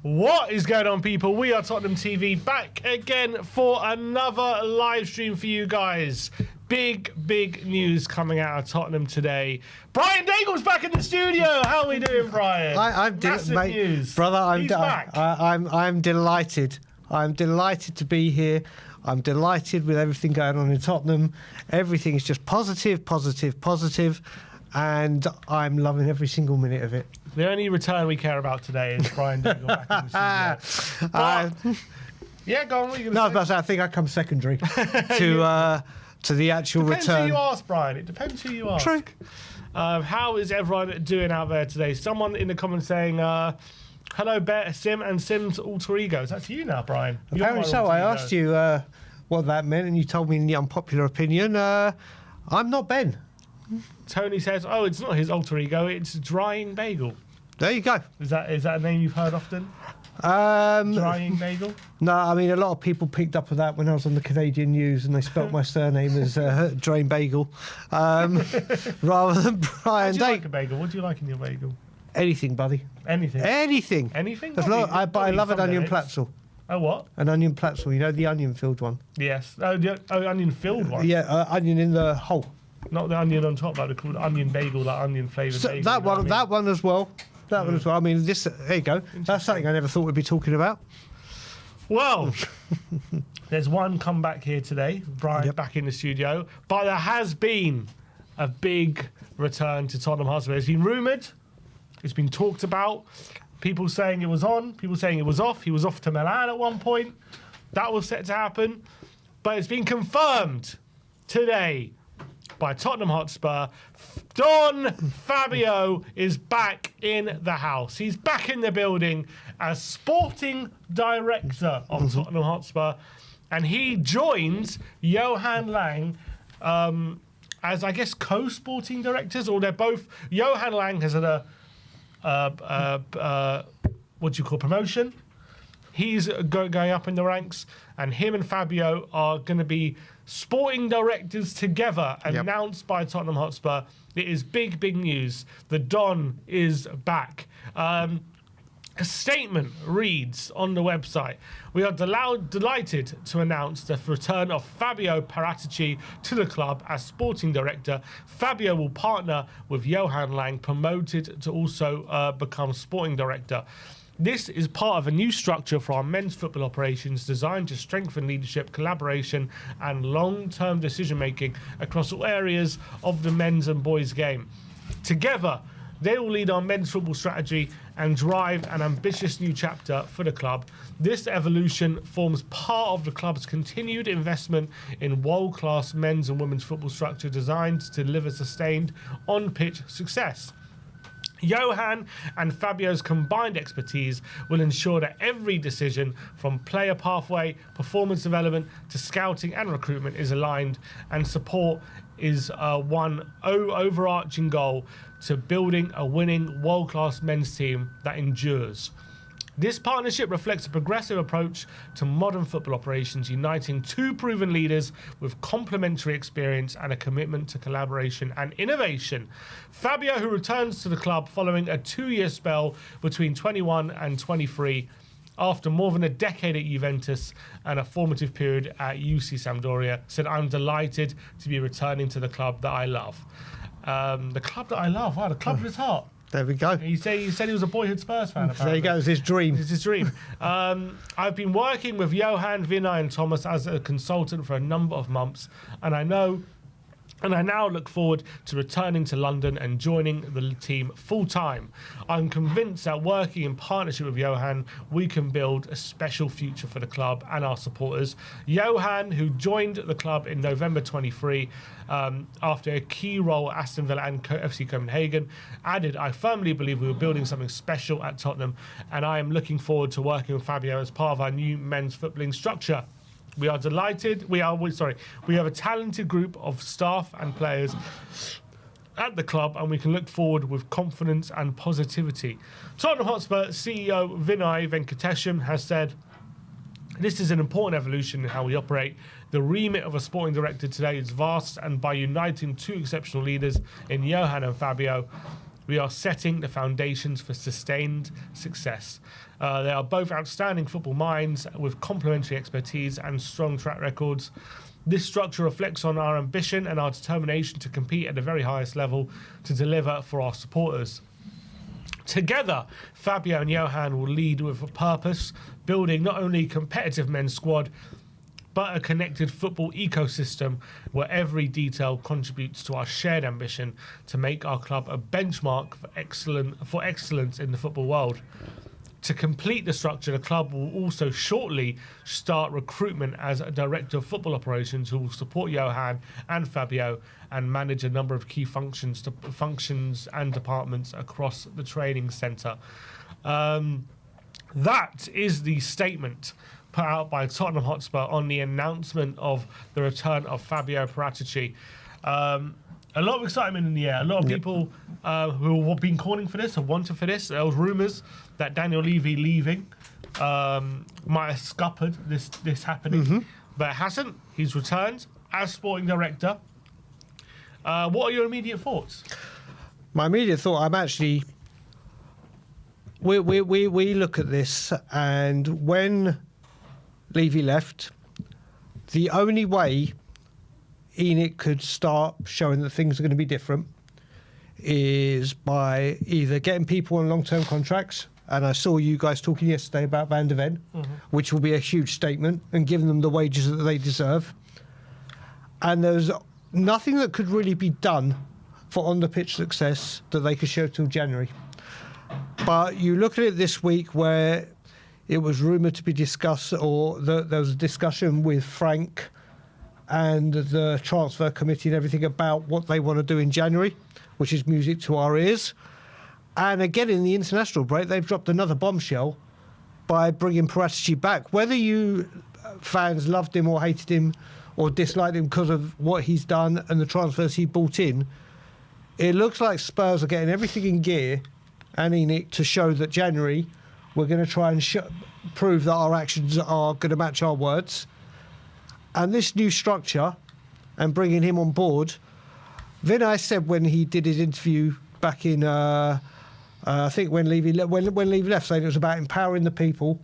What is going on, people? We are Tottenham TV, back again for another live stream for you guys. Big news coming out of Tottenham today. Brian Daigle's back in the studio. How are we doing, Brian? I'm Massive news. Brother, He's back. I'm delighted. I'm delighted to be here. I'm delighted with everything going on in Tottenham. Everything is just positive, and I'm loving every single minute of it. The only return we care about today is Brian Daigle back in the studio. But, yeah, go on. What are you going to say? I think I come secondary to the actual Depends return. who you ask, Brian. It depends who you ask. True. How is everyone doing out there today? Someone in the comments saying, hello, Sim and Sim's alter egos. That's you now, Brian. Apparently so. I asked you what that meant, and you told me in the unpopular opinion, I'm not Ben. Tony says, oh, it's not his alter ego, it's Drying Bagel. There you go. Is that a name you've heard often? Drying Bagel? No, I mean, a lot of people picked up on that when I was on the Canadian news and they spelt my surname as Drain Bagel rather than Brian How do you Daigle. like a bagel? What do you like in your bagel? Anything, buddy. Anything? Anything. Anything? But I love an onion platzel. Oh, what? An onion platzel, you know, the onion-filled one. Yes. Oh, onion-filled one? Yeah, onion in the hole. Not the onion on top, like the called onion bagel, like onion-flavoured So bagel. that one as well. That one as well. I mean, there you go. That's something I never thought we'd be talking about. Well, there's one comeback here today. Brian back in the studio. But there has been a big return to Tottenham Hotspur. It's been rumoured. It's been talked about. People saying it was on. People saying it was off. He was off to Milan at one point. That was set to happen. But it's been confirmed today by Tottenham Hotspur. Don Fabio is back in the house. He's back in the building as sporting director of Tottenham Hotspur, and he joins Johan Lang as, I guess, co-sporting directors, or they're both. Johan Lang has had what do you call promotion? He's going up in the ranks, and him and Fabio are going to be sporting directors together, announced by Tottenham Hotspur. It is big news. The Don is back. A statement reads on the website, we are delighted to announce the return of Fabio Paratici to the club as sporting director. Fabio will partner with Johan Lang, promoted to also become sporting director. This is part of a new structure for our men's football operations designed to strengthen leadership, collaboration and long-term decision-making across all areas of the men's and boys' game. Together, they will lead our men's football strategy and drive an ambitious new chapter for the club. This evolution forms part of the club's continued investment in world-class men's and women's football structure designed to deliver sustained on-pitch success. Johan and Fabio's combined expertise will ensure that every decision from player pathway, performance development to scouting and recruitment is aligned, and support is one overarching goal to building a winning world-class men's team that endures. This partnership reflects a progressive approach to modern football operations, uniting two proven leaders with complementary experience and a commitment to collaboration and innovation. Fabio, who returns to the club following a 2-year spell between 21 and 23, after more than a decade at Juventus and a formative period at UC Sampdoria, said, "I'm delighted to be returning to the club that I love." The club that I love? Wow, the club of his heart. There we go. He said he was a boyhood Spurs fan, apparently. There you go. It's his dream. It's his dream. I've been working with Johan, Vinay and Thomas as a consultant for a number of months, and I now look forward to returning to London and joining the team full-time. I'm convinced that working in partnership with Johan, we can build a special future for the club and our supporters. Johan, who joined the club in November 23 after a key role at Aston Villa and FC Copenhagen, added, "I firmly believe we were building something special at Tottenham, and I am looking forward to working with Fabio as part of our new men's footballing structure. We are delighted. We have a talented group of staff and players at the club, and we can look forward with confidence and positivity." Tottenham Hotspur CEO Vinay Venkatesham has said, "This is an important evolution in how we operate. The remit of a sporting director today is vast, and by uniting two exceptional leaders in Johan and Fabio, we are setting the foundations for sustained success. They are both outstanding football minds with complementary expertise and strong track records. This structure reflects on our ambition and our determination to compete at the very highest level to deliver for our supporters. Together, Fabio and Johan will lead with a purpose, building not only a competitive men's squad, but a connected football ecosystem where every detail contributes to our shared ambition to make our club a benchmark for excellence in the football world. To complete the structure, the club will also shortly start recruitment as a director of football operations who will support Johan and Fabio and manage a number of key functions and departments across the training centre. That is the statement put out by Tottenham Hotspur on the announcement of the return of Fabio Paratici. A lot of excitement in the air. A lot of people who have been calling for this, have wanted for this. There was rumours that Daniel Levy leaving might have scuppered this happening, but it hasn't. He's returned as sporting director. What are your immediate thoughts? My immediate thought, I'm actually... We look at this, and when Levy left, the only way Enoch could start showing that things are going to be different is by either getting people on long-term contracts, and I saw you guys talking yesterday about Van der Ven, which will be a huge statement, and giving them the wages that they deserve. And there's nothing that could really be done for on-the-pitch success that they could show till January. But you look at it this week where it was rumoured to be discussed, or there was a discussion with Frank and the transfer committee and everything about what they want to do in January, which is music to our ears. And again, in the international break, they've dropped another bombshell by bringing Paratici back. Whether you fans loved him or hated him or disliked him because of what he's done and the transfers he brought in, it looks like Spurs are getting everything in gear, and Enoch, to show that January we're going to try and prove that our actions are going to match our words. And this new structure and bringing him on board, Vinay said when he did his interview back in, I think when Levy left, saying it was about empowering the people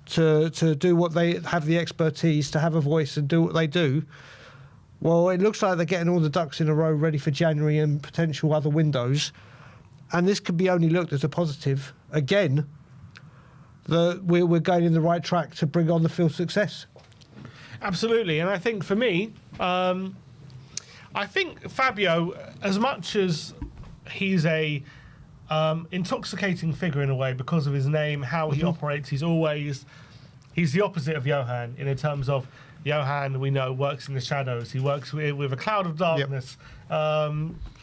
to do what they have the expertise, to have a voice and do what they do. Well, it looks like they're getting all the ducks in a row ready for January and potential other windows. And this could be only looked as a positive. Again, we're going in the right track to bring on the field success. Absolutely. And I think for me, I think Fabio, as much as he's a intoxicating figure in a way because of his name, how he operates, he's the opposite of Johan in terms of Johan, we know, works in the shadows. He works with a cloud of darkness.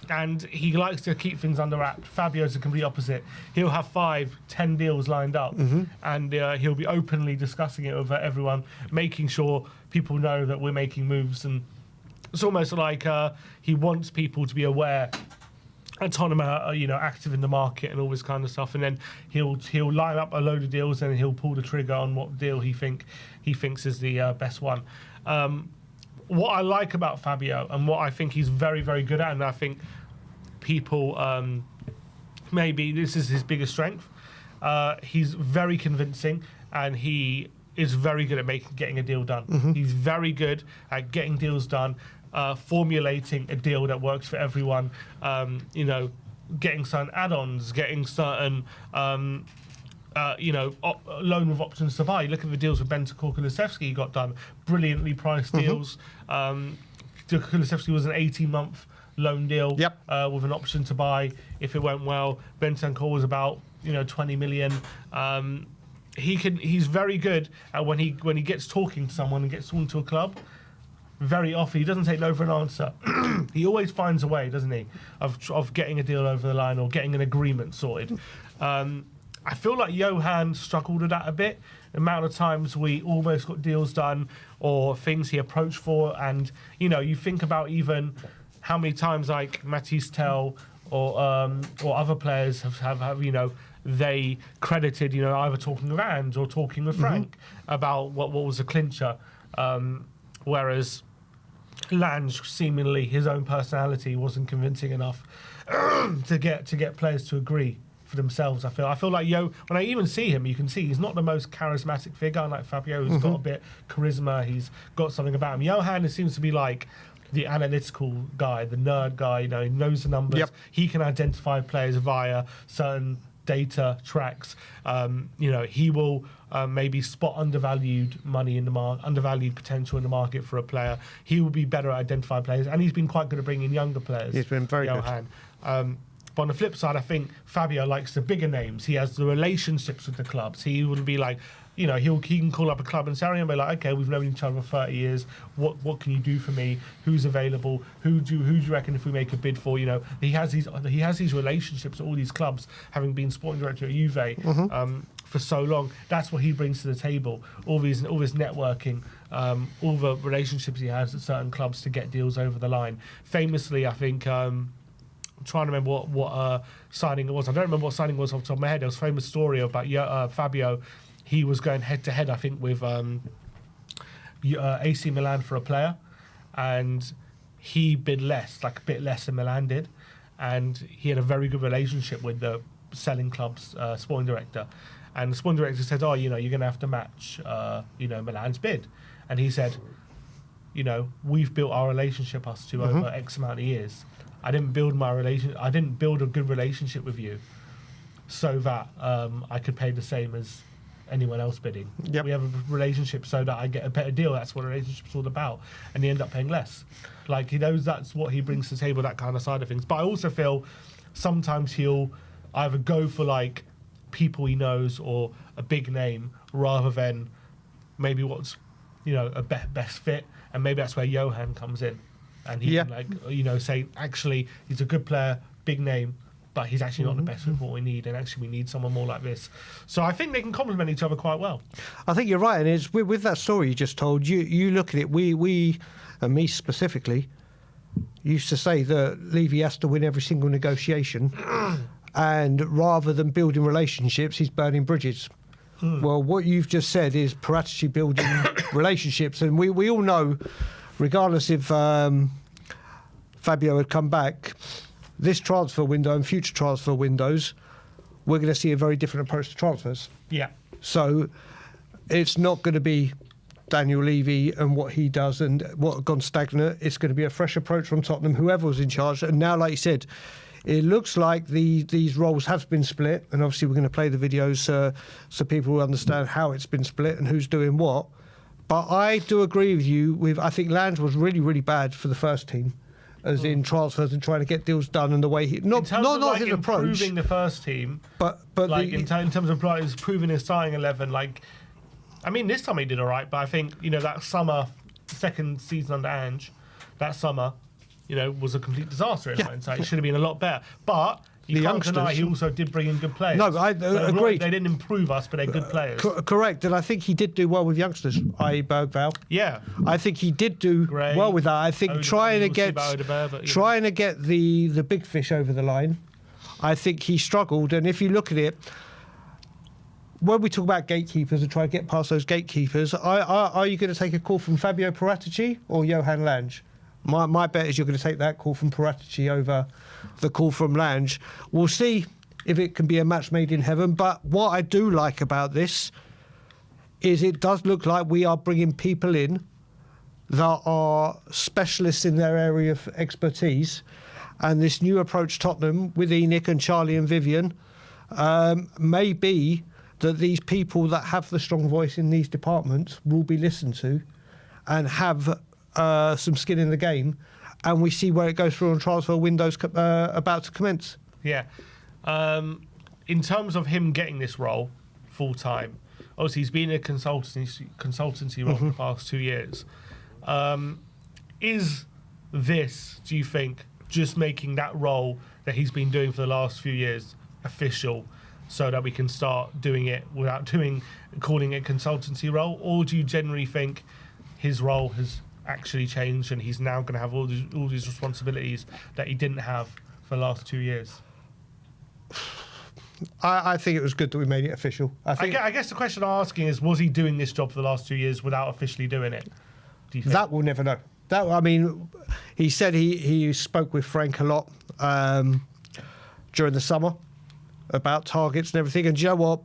And he likes to keep things under wraps. Fabio's the complete opposite. He'll have 5-10 deals lined up, and he'll be openly discussing it with everyone, making sure people know that we're making moves. And it's almost like he wants people to be aware and Tottenham are, active in the market and all this kind of stuff. And then he'll line up a load of deals and he'll pull the trigger on what deal he thinks is the best one. What I like about Fabio and what I think he's very, very good at, and I think people, maybe this is his biggest strength, he's very convincing and he is very good at getting a deal done. He's very good at getting deals done, formulating a deal that works for everyone, getting certain add-ons, getting certain loan with options to buy. You look at the deals with Bentancur Kulusevski got done, brilliantly priced deals. Kulusevski was an 18-month loan deal with an option to buy if it went well. Bentancur was about 20 million. He's very good at when he gets talking to someone and gets talking to a club. Very often he doesn't take no for an answer. He always finds a way, doesn't he, of getting a deal over the line or getting an agreement sorted. I feel like Johan struggled with that a bit. The amount of times we almost got deals done or things he approached for, and you think about even how many times like Matisse Tell or other players have they credited either talking with Ange or talking with Frank about what was a clincher, whereas Lange, seemingly his own personality wasn't convincing enough to get players to agree for themselves. I feel like when I even see him, you can see he's not the most charismatic figure. Unlike Fabio, who's got a bit charisma, he's got something about him. Johan seems to be like the analytical guy, the nerd guy. You know, he knows the numbers. Yep. He can identify players via certain data tracks. You know, he will maybe spot undervalued money in the undervalued potential in the market for a player. He will be better at identifying players, and he's been quite good at bringing in younger players. He's been very good. But on the flip side, I think Fabio likes the bigger names. He has the relationships with the clubs. He would be like, you know, he can call up a club in Sarri and be like, okay, we've known each other for 30 years. What can you do for me? Who's available? Who do you reckon if we make a bid for? You know, he has these relationships at all these clubs, having been sporting director at Juve for so long. That's what he brings to the table. All this networking, all the relationships he has at certain clubs to get deals over the line. Famously, I think. I'm trying to remember what signing it was. I don't remember what signing it was off the top of my head. There was a famous story about Fabio. He was going head-to-head, I think, with AC Milan for a player, and he bid less, like a bit less than Milan did, and he had a very good relationship with the selling club's sporting director, and the sporting director said, you're going to have to match, Milan's bid, and he said, we've built our relationship, us two, over X amount of years. I didn't build a good relationship with you so that I could pay the same as anyone else bidding. Yep. We have a relationship so that I get a better deal. That's what a relationship's all about. And he end up paying less. Like, he knows that's what he brings to the table, that kind of side of things. But I also feel sometimes he'll either go for like people he knows or a big name rather than maybe what's a best fit. And maybe that's where Johan comes in. And he can say, actually, he's a good player, big name, but he's actually not the best fit for what we need, and actually we need someone more like this. So I think they can complement each other quite well. I think you're right, and it's with that story you just told, you look at it, we and me specifically, used to say that Levy has to win every single negotiation, and rather than building relationships, he's burning bridges. Well, what you've just said is Paratici building relationships, and we all know, regardless if Fabio had come back, this transfer window and future transfer windows, we're going to see a very different approach to transfers. Yeah. So it's not going to be Daniel Levy and what he does and what had gone stagnant. It's going to be a fresh approach from Tottenham, whoever was in charge. And now, like you said, it looks like these roles have been split. And obviously we're going to play the videos so people will understand how it's been split and who's doing what. But I do agree with you. I think Lange was really, really bad for the first team, as in transfers and trying to get deals done, and the way he not his approach. Improving the first team, but like in terms of improving his starting 11. Like, I mean, this time he did all right, but I think that summer, second season under Ange, that summer, was a complete disaster. In hindsight, it should have been a lot better, but. You can't deny he also did bring in good players. No, I agree. They didn't improve us, but they're good players. Correct, and I think he did do well with youngsters, i.e. Bergvall. Yeah. I think he did do well with that. I think trying to get the big fish over the line, I think he struggled. And if you look at it, when we talk about gatekeepers and try to get past those gatekeepers, are you going to take a call from Fabio Paratici or Johan Lange? My bet is you're going to take that call from Paratici over the call from Lange. We'll see if it can be a match made in heaven. But what I do like about this is it does look like we are bringing people in that are specialists in their area of expertise. And this new approach Tottenham with Enoch and Charlie and Vivian may be that these people that have the strong voice in these departments will be listened to and have some skin in the game, and we see where it goes through on transfer windows about to commence. Yeah. In terms of him getting this role full time, obviously he's been in a consultancy role for the past 2 years. Is this, do you think, just making that role that he's been doing for the last few years official so that we can start doing it without calling it a consultancy role? Or do you generally think his role has actually changed and he's now going to have all these responsibilities that he didn't have for the last 2 years? I think it was good that we made it official. I guess the question I'm asking is, was he doing this job for the last 2 years without officially doing it? Do you think? That we'll never know. That, I mean, he said he spoke with Frank a lot during the summer about targets and everything. And do you know what?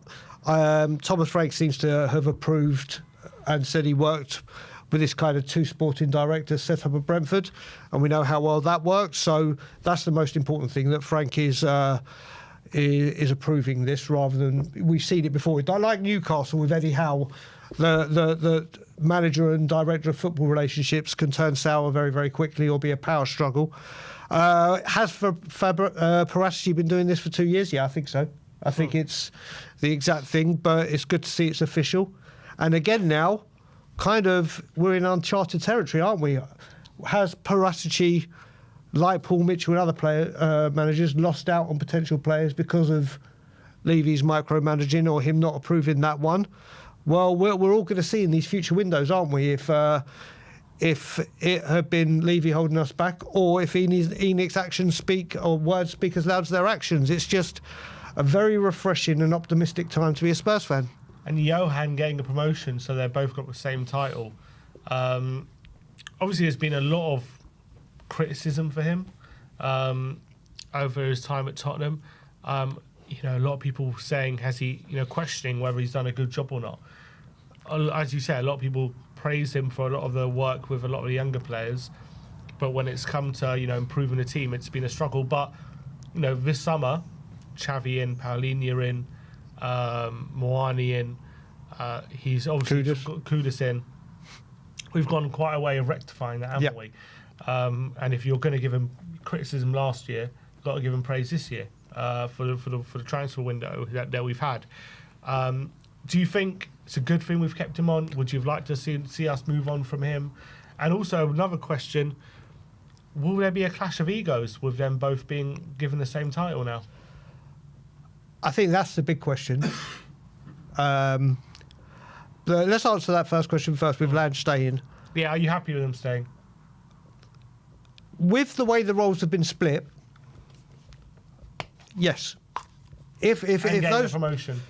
Thomas Frank seems to have approved and said he worked with this kind of two sporting directors set up at Brentford, and we know how well that works. So that's the most important thing, that Frank is approving this rather than we've seen it before. Like Newcastle with Eddie Howe, the manager and director of football relationships can turn sour very, very quickly or be a power struggle. Has Paratici been doing this for 2 years? Yeah, I think so. I think it's the exact thing, but it's good to see it's official. And again now, kind of, we're in uncharted territory, aren't we? Has Paratici, like Paul Mitchell and other managers, lost out on potential players because of Levy's micromanaging or him not approving that one? Well, we're all going to see in these future windows, aren't we? If it had been Levy holding us back, or if Enix's actions speak, or words speak as loud as their actions. It's just a very refreshing and optimistic time to be a Spurs fan. And Johan getting a promotion, so they've both got the same title. Obviously, there's been a lot of criticism for him over his time at Tottenham. A lot of people saying, has he, questioning whether he's done a good job or not. As you say, a lot of people praise him for a lot of the work with a lot of the younger players, but when it's come to improving the team, it's been a struggle. But this summer, Xavi in, Paulinho in, Moani in, he's obviously got Kudus in. We've gone quite a way of rectifying that, haven't we? And if you're going to give him criticism last year, you've got to give him praise this year for the transfer window that we've had. Do you think it's a good thing we've kept him on? Would you have liked to see us move on from him? And also another question: will there be a clash of egos with them both being given the same title now? I think that's the big question. Let's answer that first question first, with Land staying. Yeah, are you happy with him staying? With the way the roles have been split, yes. If those promotion,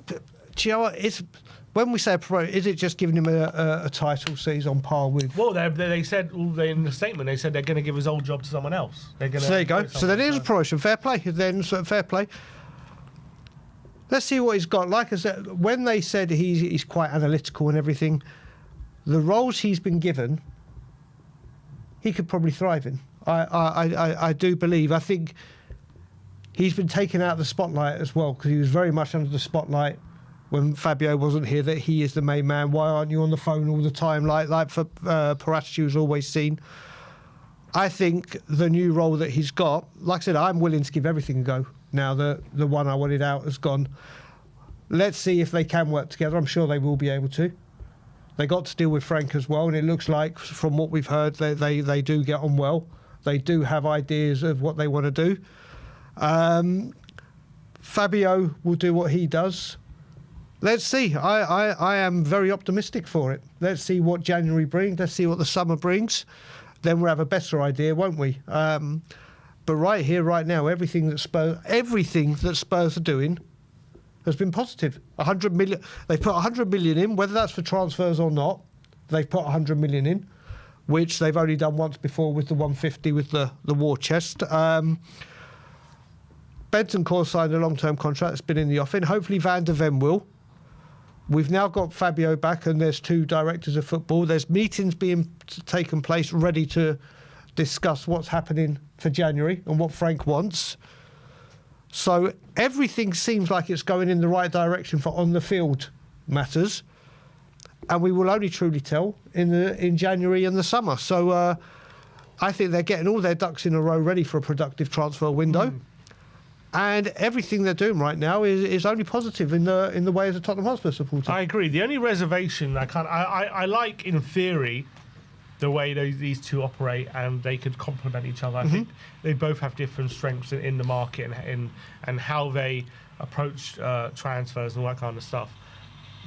do you know what? It's when we say promotion, is it just giving him a title so he's on par with? Well, they said in the statement they said they're going to give his old job to someone else. So there you go. So that is a promotion. Fair play. Then fair play. Let's see what he's got. Like I said, when they said he's quite analytical and everything, the roles he's been given, he could probably thrive in. I do believe. I think he's been taken out of the spotlight as well, because he was very much under the spotlight when Fabio wasn't here, that he is the main man. Why aren't you on the phone all the time like for Paratici was always seen? I think the new role that he's got, like I said, I'm willing to give everything a go. Now the one I wanted out has gone. Let's see if they can work together. I'm sure they will be able to. They got to deal with Frank as well, and it looks like, from what we've heard, they do get on well. They do have ideas of what they want to do. Fabio will do what he does. Let's see. I am very optimistic for it. Let's see what January brings. Let's see what the summer brings. Then we'll have a better idea, won't we? But right here, right now, everything that Spurs are doing has been positive. 100 million. They've put 100 million in, whether that's for transfers or not. They've put 100 million in, which they've only done once before with the 150 with the war chest. Bentancur signed a long-term contract. It's been in the offing. Hopefully Van de Ven will. We've now got Fabio back, and there's two directors of football. There's meetings being taken place ready to discuss what's happening for January and what Frank wants. So everything seems like it's going in the right direction for on-the-field matters, and we will only truly tell in January and the summer. So I think they're getting all their ducks in a row ready for a productive transfer window. And everything they're doing right now is only positive in the way as a Tottenham Hotspur supporter. I agree. The only reservation I like, in theory, the way these two operate, and they could complement each other. I think they both have different strengths in the market and how they approach transfers and all that kind of stuff.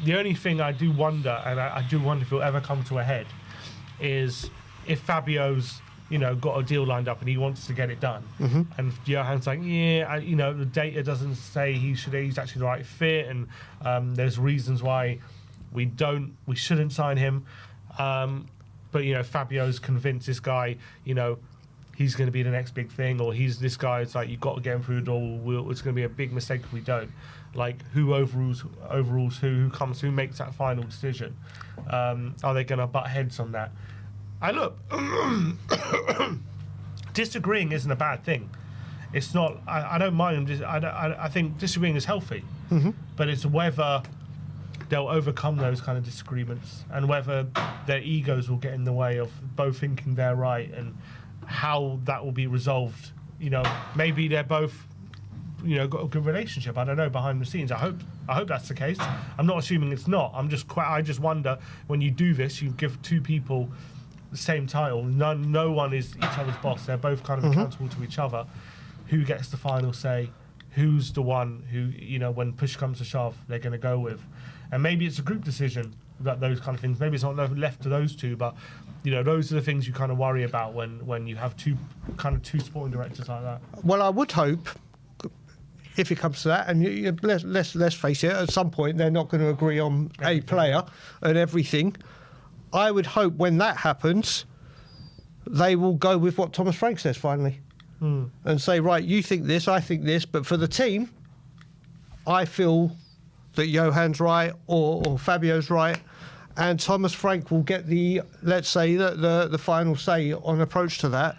The only thing I do wonder, and I do wonder if it'll ever come to a head, is if Fabio's got a deal lined up and he wants to get it done, and Johan's like, the data doesn't say he's actually the right fit, and there's reasons why we shouldn't sign him. but Fabio's convinced this guy, he's going to be the next big thing, or this guy. It's like, you've got to get him through the door. It's going to be a big mistake if we don't. Like, who overrules who makes that final decision? Are they going to butt heads on that? And look, disagreeing isn't a bad thing. It's not. I don't mind. I think disagreeing is healthy, but it's whether they'll overcome those kind of disagreements and whether their egos will get in the way of both thinking they're right, and how that will be resolved. Maybe they're both, got a good relationship. I don't know, behind the scenes. I hope that's the case. I'm not assuming it's not. I just wonder, when you do this, you give two people the same title. No one is each other's boss. They're both kind of accountable to each other. Who gets the final say? Who's the one who, when push comes to shove, they're going to go with? And maybe it's a group decision, about those kind of things. Maybe it's not left to those two, but those are the things you kind of worry about when you have two sporting directors like that. Well, I would hope, if it comes to that, and let's face it, at some point they're not going to agree on a player and everything. I would hope when that happens, they will go with what Thomas Frank says finally, and say, right, you think this, I think this, but for the team, I feel that Johann's right or Fabio's right, and Thomas Frank will get the final say on approach to that.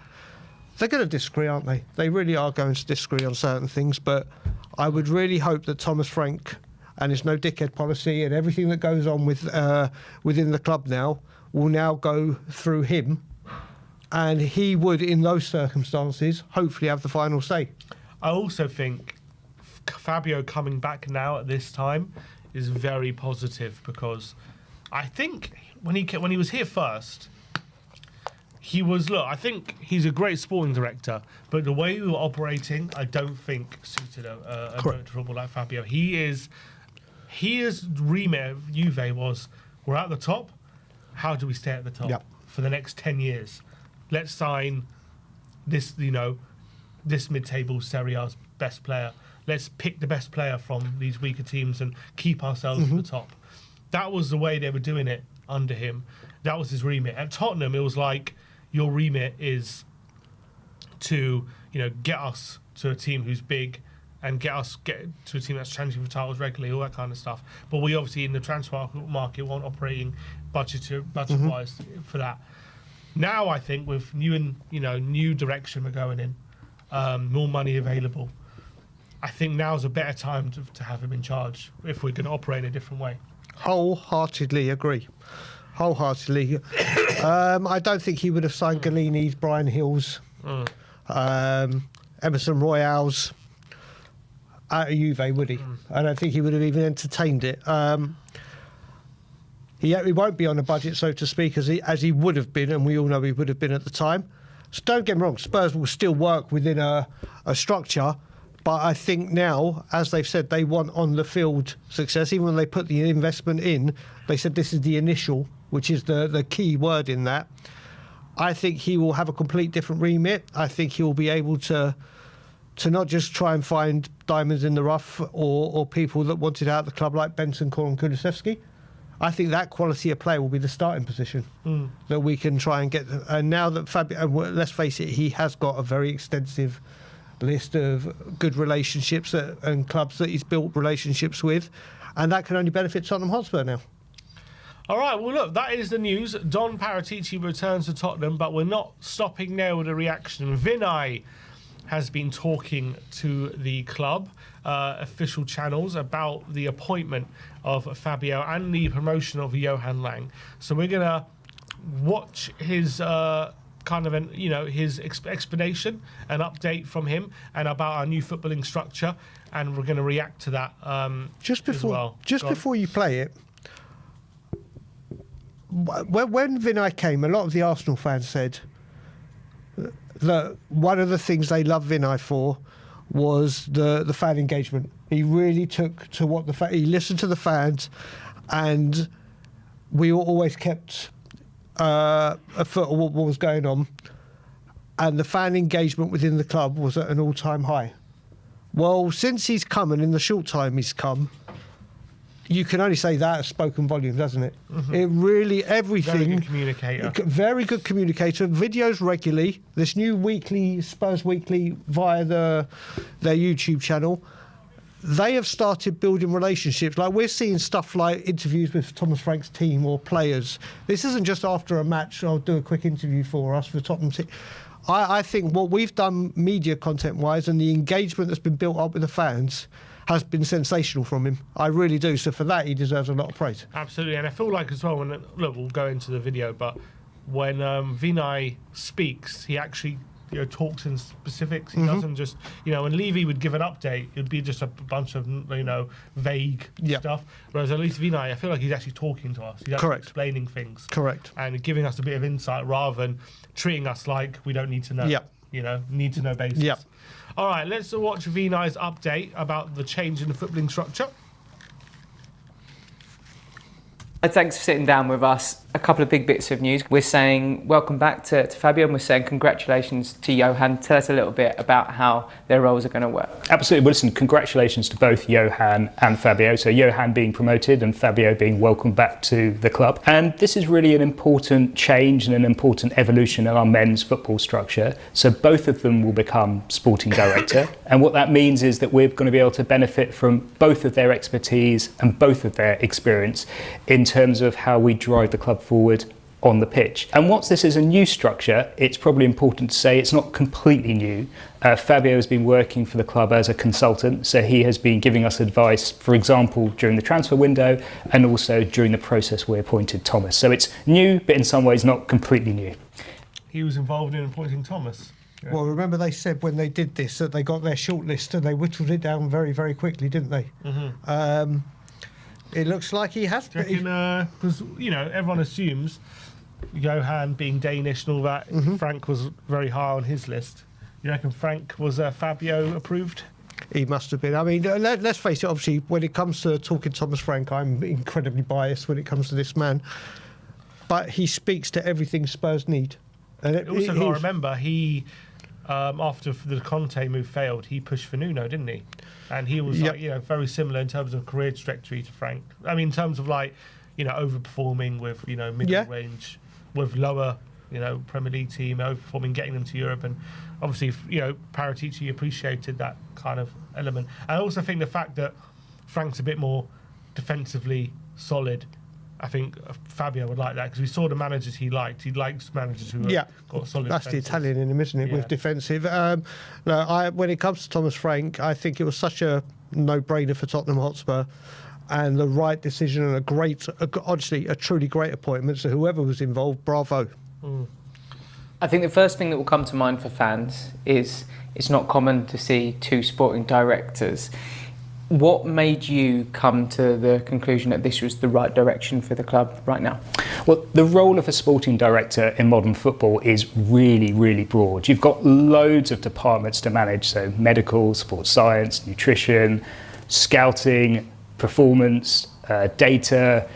They're going to disagree, aren't they? They really are going to disagree on certain things, but I would really hope that Thomas Frank and his no dickhead policy and everything that goes on within the club now will now go through him, and he would, in those circumstances, hopefully have the final say. I also think Fabio coming back now at this time is very positive, because I think when he was here first, I think he's a great sporting director, but the way we were operating, I don't think suited a director of football like Fabio. His remit of Juve was, we're at the top, how do we stay at the top for the next 10 years? Let's sign this mid-table Serie A's best player. Let's pick the best player from these weaker teams and keep ourselves at the top. That was the way they were doing it under him. That was his remit. At Tottenham, it was like, your remit is to, get us to a team who's big and get to a team that's challenging for titles regularly, all that kind of stuff. But we obviously, in the transfer market, weren't operating budget-wise for that. Now, I think with new direction we're going in, more money available, I think now's a better time to have him in charge if we're going to operate in a different way. Wholeheartedly agree. Wholeheartedly. I don't think he would have signed Galini's, Brian Hill's, Emerson Royale's out of Juve, would he? I don't think he would have even entertained it. He won't be on a budget, so to speak, as he would have been, and we all know he would have been at the time. So don't get me wrong, Spurs will still work within a structure, but I think now, as they've said, they want on-the-field success. Even when they put the investment in, they said this is the initial, which is the key word in that. I think he will have a complete different remit. I think he will be able to not just try and find diamonds in the rough or people that wanted out of the club like Benson, Cole and Kulusevski. I think that quality of player will be the starting position that we can try and get. And now that Fabio, let's face it, he has got a very extensive list of good relationships and clubs that he's built relationships with, and that can only benefit Tottenham Hotspur now. All right, well, look, that is the news. Don Paratici returns to Tottenham, but we're not stopping there with a reaction. Vinay has been talking to the club official channels about the appointment of Fabio and the promotion of Johann Lang. So we're going to watch his his explanation, an update from him, and about our new footballing structure, and we're going to react to that just before, as well. Before you play it, when Vinay came, a lot of the Arsenal fans said that one of the things they loved Vinay for was the fan engagement. He really took to what he listened to the fans, and we always kept a foot of what was going on, and the fan engagement within the club was at an all-time high. Well, since he's come, and in the short time he's come, you can only say that has spoken volumes, doesn't it? It really, everything. Very good communicator. Very good communicator. Videos regularly. This new weekly, Spurs Weekly, via their YouTube channel. They have started building relationships. Like, we're seeing stuff like interviews with Thomas Frank's team or players. This isn't just after a match, I'll do a quick interview for us for Tottenham. I think what we've done media content-wise and the engagement that's been built up with the fans has been sensational from him. I really do. So for that, he deserves a lot of praise. Absolutely. And I feel like as well, look, we'll go into the video, but when Vinay speaks, he actually talks in specifics. He doesn't just, when Levy would give an update, it would be just a bunch of, vague stuff. Whereas at least Vinay, I feel like he's actually talking to us. He's actually explaining things. Correct. And giving us a bit of insight rather than treating us like we don't need to know. Need to know basis. Yep. All right, let's watch Vinay's update about the change in the footballing structure. Thanks for sitting down with us. A couple of big bits of news. We're saying welcome back to Fabio, and we're saying congratulations to Johan. Tell us a little bit about how their roles are going to work. Absolutely. Well, listen, congratulations to both Johan and Fabio. So Johan being promoted and Fabio being welcomed back to the club. And this is really an important change and an important evolution in our men's football structure. So both of them will become sporting director. And what that means is that we're going to be able to benefit from both of their expertise and both of their experience in terms of how we drive the club forward on the pitch. And whilst this is a new structure, it's probably important to say it's not completely new. Fabio has been working for the club as a consultant, so he has been giving us advice, for example, during the transfer window and also during the process we appointed Thomas. So it's new, but in some ways not completely new. He was involved in appointing Thomas. Yeah. Well, remember they said when they did this that they got their shortlist and they whittled it down very, very quickly, didn't they? It looks like he has. Because everyone assumes Johan being Danish and all that. Frank was very high on his list. You reckon Frank was Fabio approved? He must have been. I mean, let's face it. Obviously, when it comes to talking Thomas Frank, I'm incredibly biased when it comes to this man. But he speaks to everything Spurs need. And also, got to remember, he after the Conte move failed, he pushed for Nuno, didn't he? And he was very similar in terms of career trajectory to Frank. I mean, in terms of overperforming with middle range, with lower Premier League team, overperforming, getting them to Europe, and obviously Paratici appreciated that kind of element. I also think the fact that Frank's a bit more defensively solid. I think Fabio would like that because we saw the managers he liked. He likes managers who got solid. That's defenses. the Italian in him, isn't it? With defensive. When it comes to Thomas Frank, I think it was such a no-brainer for Tottenham Hotspur, and the right decision and a truly great appointment. So whoever was involved, bravo. I think the first thing that will come to mind for fans is it's not common to see two sporting directors. What made you come to the conclusion that this was the right direction for the club right now? Well, the role of a sporting director in modern football is really, really broad. You've got loads of departments to manage, so medical, sports science, nutrition, scouting, performance, data,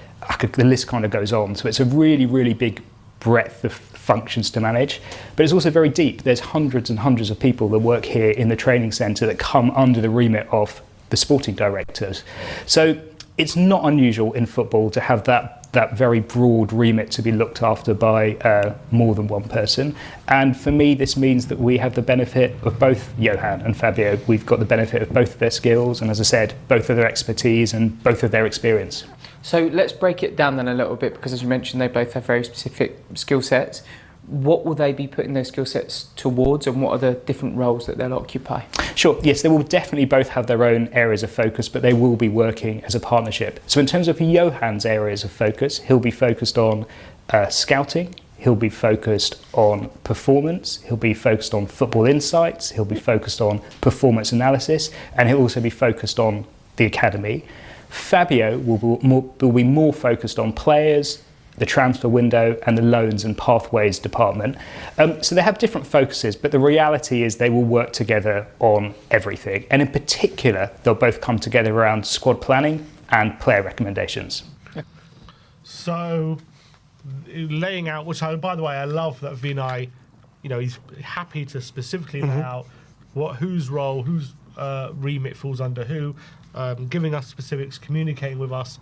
the list kind of goes on. So it's a really, really big breadth of functions to manage, but it's also very deep. There's hundreds and hundreds of people that work here in the training centre that come under the remit of the sporting directors. So it's not unusual in football to have that very broad remit to be looked after by more than one person. And for me, this means that we have the benefit of both Johan and Fabio. We've got the benefit of both of their skills and, as I said, both of their expertise and both of their experience. So let's break it down then a little bit, because as you mentioned, they both have very specific skill sets. What will they be putting those skill sets towards, and what are the different roles that they'll occupy? Sure, yes, they will definitely both have their own areas of focus, but they will be working as a partnership. So in terms of Johan's areas of focus, he'll be focused on scouting, he'll be focused on performance, he'll be focused on football insights, he'll be focused on performance analysis, and he'll also be focused on the academy. Fabio will be more focused on players, the transfer window, and the loans and pathways department. So they have different focuses, but the reality is they will work together on everything. And in particular, they'll both come together around squad planning and player recommendations. So laying out, which by the way, I love that Vinay, he's happy to specifically lay out whose role, whose remit falls under who. giving us specifics, communicating with us,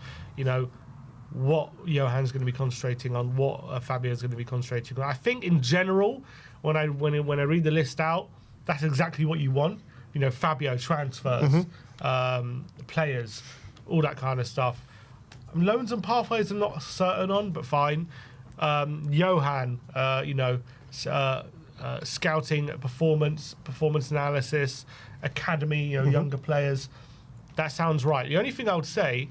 what Johan's going to be concentrating on, what Fabio's going to be concentrating on. I think in general, when I read the list out, that's exactly what you want. Fabio, transfers, players, all that kind of stuff. Loans and pathways I'm not certain on, but fine. Johan, scouting, performance analysis, academy, younger players. That sounds right. The only thing I would say,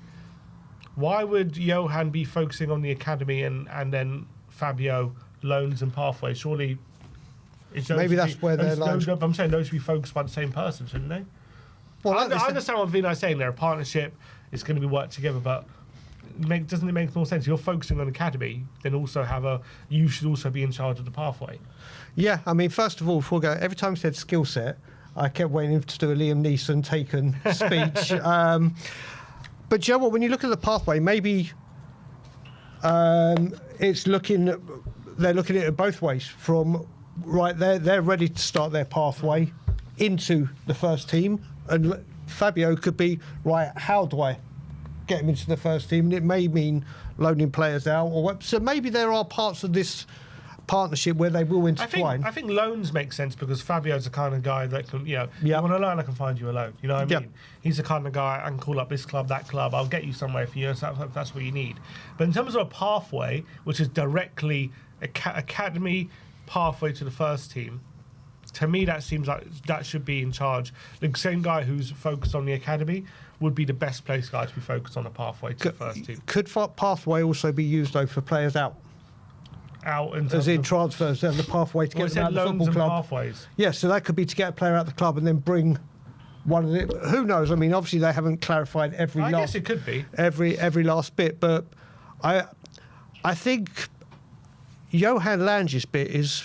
why would Johan be focusing on the academy and then Fabio loans and pathways? Surely, maybe that's where they're like. I'm saying those should be focused by the same person, shouldn't they? Well, I understand what Vinay's saying. They're a partnership. It's going to be worked together, but doesn't it make more sense? You're focusing on academy, then also you should also be in charge of the pathway. Yeah, I mean, first of all, before we go, every time he said skill set, I kept waiting to do a Liam Neeson Taken speech. But Joe, when you look at the pathway, maybe they're looking at it both ways. From right there, they're ready to start their pathway into the first team, and Fabio could be right. How do I get him into the first team? And it may mean loaning players out, so maybe there are parts of this partnership where they will intertwine. I think loans make sense because Fabio's the kind of guy that can, you want a loan, I can find you a loan. You know what I mean? He's the kind of guy I can call up this club, that club. I'll get you somewhere for you if that's what you need. But in terms of a pathway, which is directly academy pathway to the first team, to me that seems like that should be in charge. The same guy who's focused on the academy would be the best place guy to be focused on a pathway to the first team. Could pathway also be used though for players out? As in transfers and the pathway to get them out of the football club. Pathways. Yeah, so that could be to get a player out of the club and then bring one of the. Who knows? I mean, obviously they haven't clarified I guess it could be every last bit, but I think Johan Lange's bit is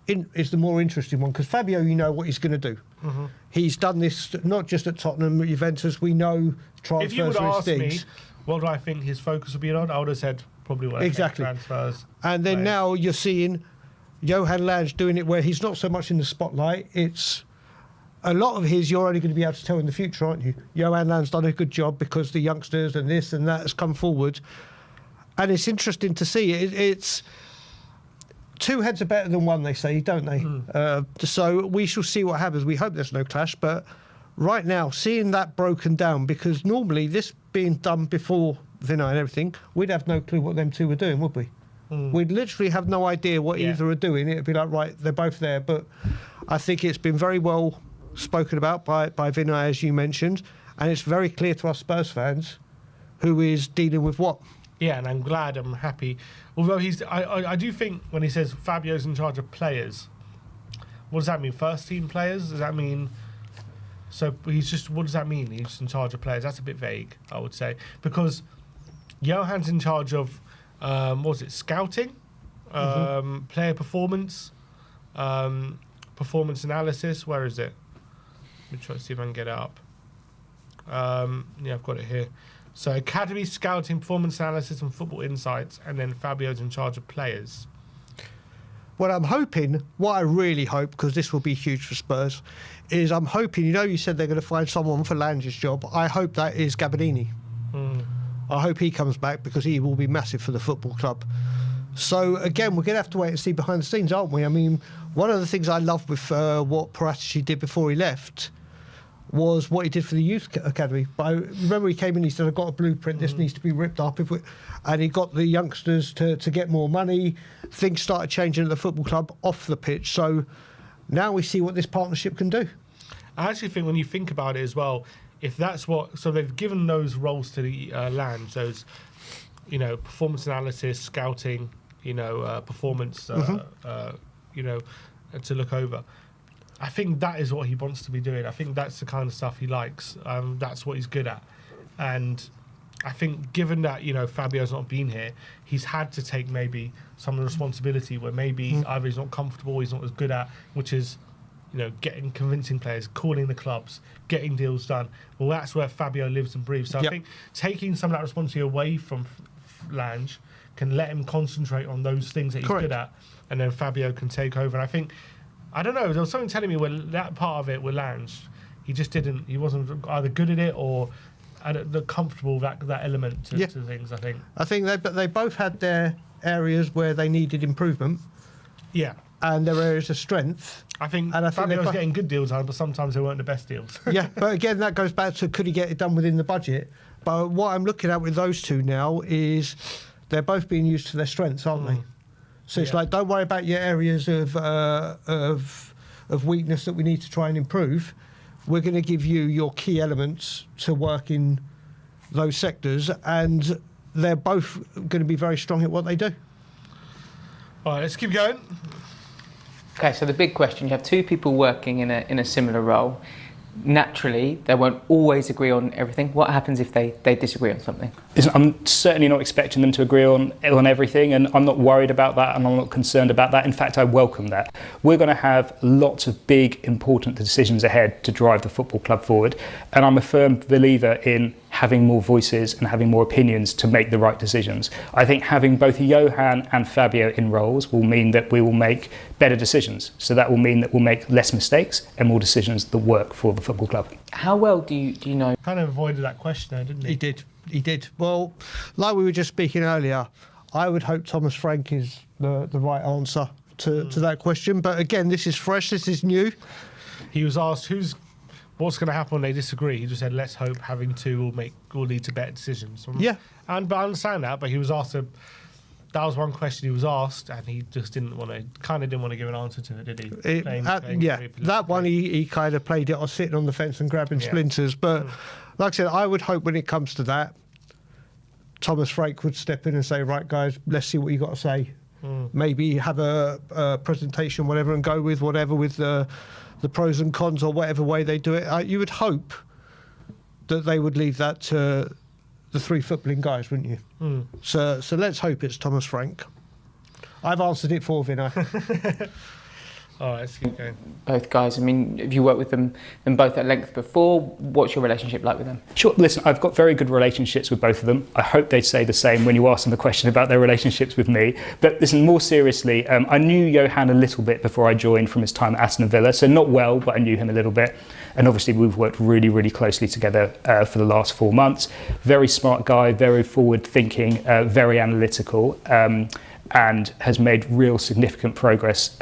the more interesting one because Fabio, you know what he's going to do. Mm-hmm. He's done this not just at Tottenham, Juventus. We know transfers. If you would ask me, what do I think his focus would be on? I would have said probably exactly transfers. And then now you're seeing Johan Lange doing it where he's not so much in the spotlight. It's a lot of his you're only going to be able to tell in the future, aren't you? Johan Lange's done a good job because the youngsters and this and that has come forward. And it's interesting to see. It's two heads are better than one, they say, don't they? So we shall see what happens. We hope there's no clash. But right now, seeing that broken down, because normally this being done before Vinay and everything, we'd have no clue what them two were doing, would we? We'd literally have no idea what either are doing. It'd be like, right, they're both there. But I think it's been very well spoken about by Vinay, as you mentioned. And it's very clear to us Spurs fans who is dealing with what. Yeah, and I'm glad, I'm happy. Although I do think when he says Fabio's in charge of players, what does that mean? First team players? Does that mean... So what does that mean? He's in charge of players? That's a bit vague, I would say. Because Johan's in charge of, scouting, player performance, performance analysis. Where is it? Let me try to see if I can get it up. I've got it here. So academy, scouting, performance analysis and football insights, and then Fabio's in charge of players. What I'm hoping, what I really hope, because this will be huge for Spurs, is I'm hoping, you said they're going to find someone for Lange's job. I hope that is Gabbiadini. I hope he comes back because he will be massive for the football club. So, again, we're going to have to wait and see behind the scenes, aren't we? I mean, one of the things I love with what Paratici did before he left was what he did for the youth academy. But I remember he came in, he said, I've got a blueprint, this needs to be ripped up. And he got the youngsters to get more money. Things started changing at the football club off the pitch. So now we see what this partnership can do. I actually think when you think about it as well, if that's what... So they've given those roles to the Lange, those, performance analysis, scouting, performance, to look over. I think that is what he wants to be doing. I think that's the kind of stuff he likes. That's what he's good at. And I think given that, Fabio's not been here, he's had to take maybe some of the responsibility where maybe either he's not comfortable, he's not as good at, which is, convincing players, calling the clubs, getting deals done. Well, that's where Fabio lives and breathes. So I think taking some of that responsibility away from Lange can let him concentrate on those things that he's good at, and then Fabio can take over. And I think... I don't know, there was something telling me where that part of it with Lange, he just didn't. He wasn't either good at it or comfortable with that element to things. I think they both had their areas where they needed improvement. Yeah. And their areas of strength. I think Fabio was getting good deals on, but sometimes they weren't the best deals. Yeah, but again, that goes back to could he get it done within the budget? But what I'm looking at with those two now is they're both being used to their strengths, aren't they? So it's like, don't worry about your areas of weakness that we need to try and improve. We're going to give you your key elements to work in those sectors, and they're both going to be very strong at what they do. All right, let's keep going. Okay, so the big question, you have two people working in a similar role. Naturally, they won't always agree on everything. What happens if they disagree on something? I'm certainly not expecting them to agree on everything, and I'm not worried about that, and I'm not concerned about that. In fact, I welcome that. We're going to have lots of big, important decisions ahead to drive the football club forward, and I'm a firm believer in having more voices and having more opinions to make the right decisions. I think having both Johan and Fabio in roles will mean that we will make better decisions. So that will mean that we'll make less mistakes and more decisions that work for the football club. How well do you know? Kind of avoided that question there, didn't he? He did. Well, like we were just speaking earlier, I would hope Thomas Frank is the right answer to that question. But again, this is fresh, this is new. He was asked what's going to happen when they disagree. He just said, let's hope having two will lead to better decisions. Yeah. But I understand that, but he was asked that was one question he was asked, and he just didn't want to give an answer to it, did he? That one he kind of played it on sitting on the fence and grabbing splinters. But like I said, I would hope when it comes to that, Thomas Frank would step in and say, right, guys, let's see what you got to say. Maybe have a presentation, whatever, and go with whatever with the pros and cons or whatever way they do it. You would hope that they would leave that to the three footballing guys, wouldn't you? So let's hope it's Thomas Frank. I've answered it for Vinay. All right, let's keep going. Both guys, I mean, have you worked with them both at length before? What's your relationship like with them? Sure, listen, I've got very good relationships with both of them. I hope they'd say the same when you ask them the question about their relationships with me. But listen, more seriously, I knew Johan a little bit before I joined from his time at Aston Villa. So not well, but I knew him a little bit. And obviously we've worked really, really closely together for the last 4 months. Very smart guy, very forward thinking, very analytical. And has made real significant progress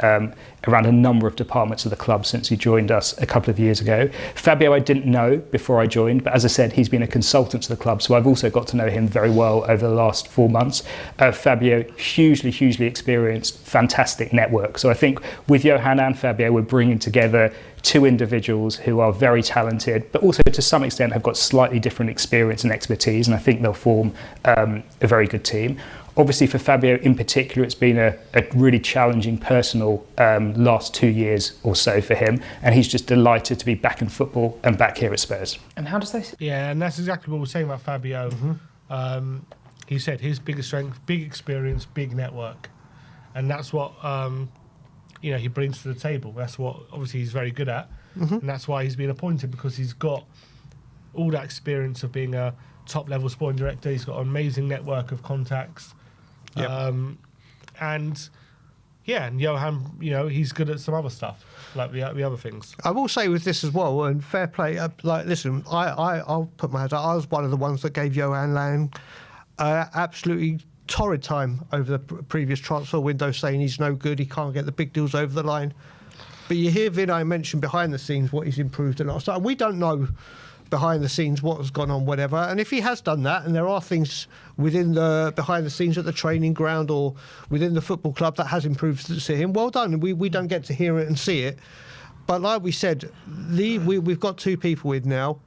around a number of departments of the club since he joined us a couple of years ago. Fabio I didn't know before I joined, but as I said, he's been a consultant to the club, so I've also got to know him very well over the last 4 months. Fabio, hugely experienced, fantastic network. So I think with Johan and Fabio, we're bringing together two individuals who are very talented, but also to some extent have got slightly different experience and expertise, and I think they'll form a very good team. Obviously for Fabio in particular, it's been a really challenging personal last 2 years or so for him, and he's just delighted to be back in football and back here at Spurs. And how does they... Yeah, and that's exactly what we're saying about Fabio. He said his biggest strength, big experience, big network. And that's what he brings to the table. That's what obviously he's very good at. And that's why he's been appointed, because he's got all that experience of being a top-level sporting director. He's got an amazing network of contacts. And Johan, he's good at some other stuff, like the other things. I will say with this as well, and fair play, listen, I'll put my hand up. I was one of the ones that gave Johan Lang absolutely torrid time over the previous transfer window, saying he's no good, he can't get the big deals over the line. But you hear Vinay mention behind the scenes what he's improved a lot. So we don't know behind the scenes what has gone on, whatever. And if he has done that, and there are things within the behind the scenes at the training ground or within the football club that has improved to him, well done. We don't get to hear it and see it. But like we said, we've got two people with now,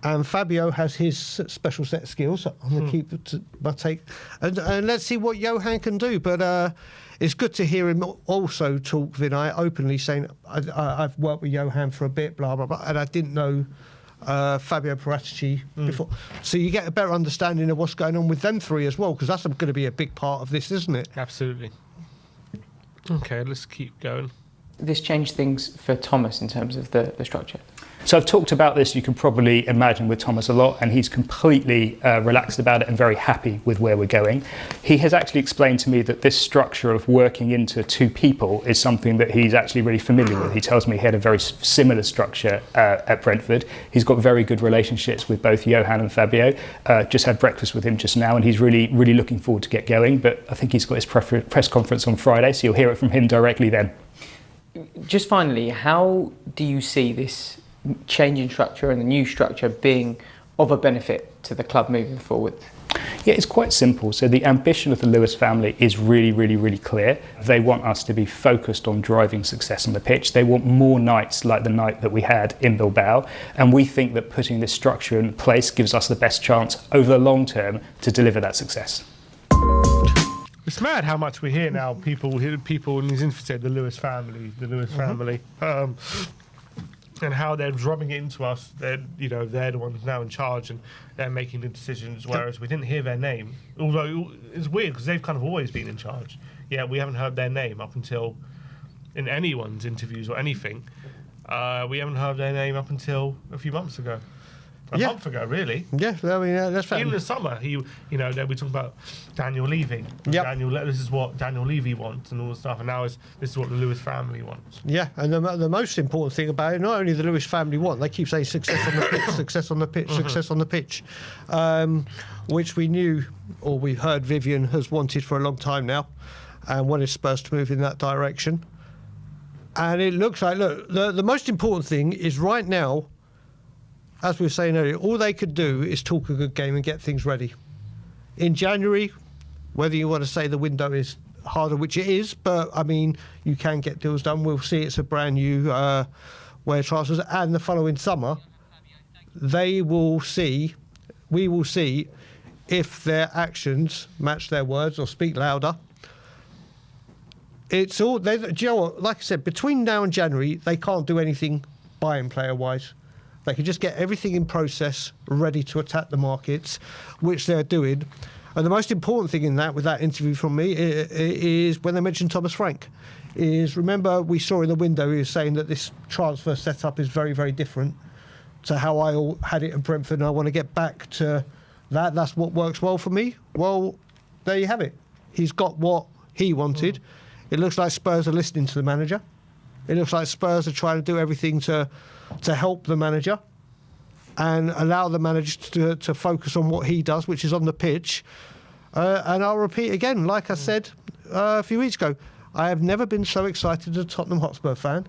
and Fabio has his special set of skills. I'm going to keep my take. And let's see what Johan can do. But it's good to hear him also talk, Vinay, openly saying, I've worked with Johan for a bit, blah, blah, blah, and I didn't know Fabio Paratici before. So you get a better understanding of what's going on with them three as well, because that's going to be a big part of this, isn't it? Absolutely. Okay, let's keep going. This changed things for Thomas in terms of the structure? So I've talked about this, you can probably imagine, with Thomas a lot, and he's completely relaxed about it and very happy with where we're going. He has actually explained to me that this structure of working into 2 people is something that he's actually really familiar with. He tells me he had a very similar structure at Brentford. He's got very good relationships with both Johan and Fabio. Just had breakfast with him just now, and he's really, really looking forward to get going. But I think he's got his press conference on Friday, so you'll hear it from him directly then. Just finally, how do you see this change in structure and the new structure being of a benefit to the club moving forward? Yeah, it's quite simple. So the ambition of the Lewis family is really, really, really clear. They want us to be focused on driving success on the pitch. They want more nights like the night that we had in Bilbao. And we think that putting this structure in place gives us the best chance over the long term to deliver that success. It's mad how much we hear now. People in these interviews say the Lewis family, and how they're drumming it into us. They're the ones now in charge and they're making the decisions. Whereas we didn't hear their name. Although it's weird because they've kind of always been in charge. Yeah, we haven't heard their name up until in anyone's interviews or anything. We haven't heard their name up until a few months ago. A month ago, really. Yeah, I mean, that's fair. Even in the summer, they'll be talking about Daniel leaving. Yep. This is what Daniel Levy wants and all the stuff. And now this is what the Lewis family wants. Yeah, and the most important thing about it, not only the Lewis family want, they keep saying success on the pitch, success on the pitch, success on the pitch, which we knew, or we heard Vivian has wanted for a long time now, and wanted Spurs to move in that direction. And it looks like, the most important thing is right now, as we were saying earlier, all they could do is talk a good game and get things ready. In January, whether you want to say the window is harder, which it is, but I mean, you can get deals done. We'll see it's a brand new WeAre transfers, and the following summer, we will see if their actions match their words or speak louder. It's all, do you know what, like I said, between now and January, they can't do anything buying player-wise. They can just get everything in process, ready to attack the markets, which they're doing. And the most important thing in that, with that interview from me, is when they mentioned Thomas Frank. Is, remember, we saw in the window, he was saying that this transfer setup is very, very different to how I had it at Brentford, and I want to get back to that. That's what works well for me. Well, there you have it. He's got what he wanted. It looks like Spurs are listening to the manager. It looks like Spurs are trying to do everything to help the manager and allow the manager to focus on what he does, which is on the pitch. And I'll repeat again, like I said a few weeks ago, I have never been so excited as a Tottenham Hotspur fan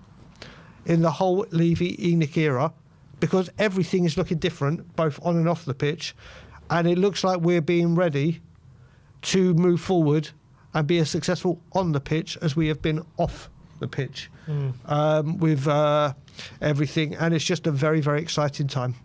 in the whole Levy-ENIC era, because everything is looking different, both on and off the pitch, and it looks like we're being ready to move forward and be as successful on the pitch as we have been off the pitch with everything, and it's just a very, very exciting time.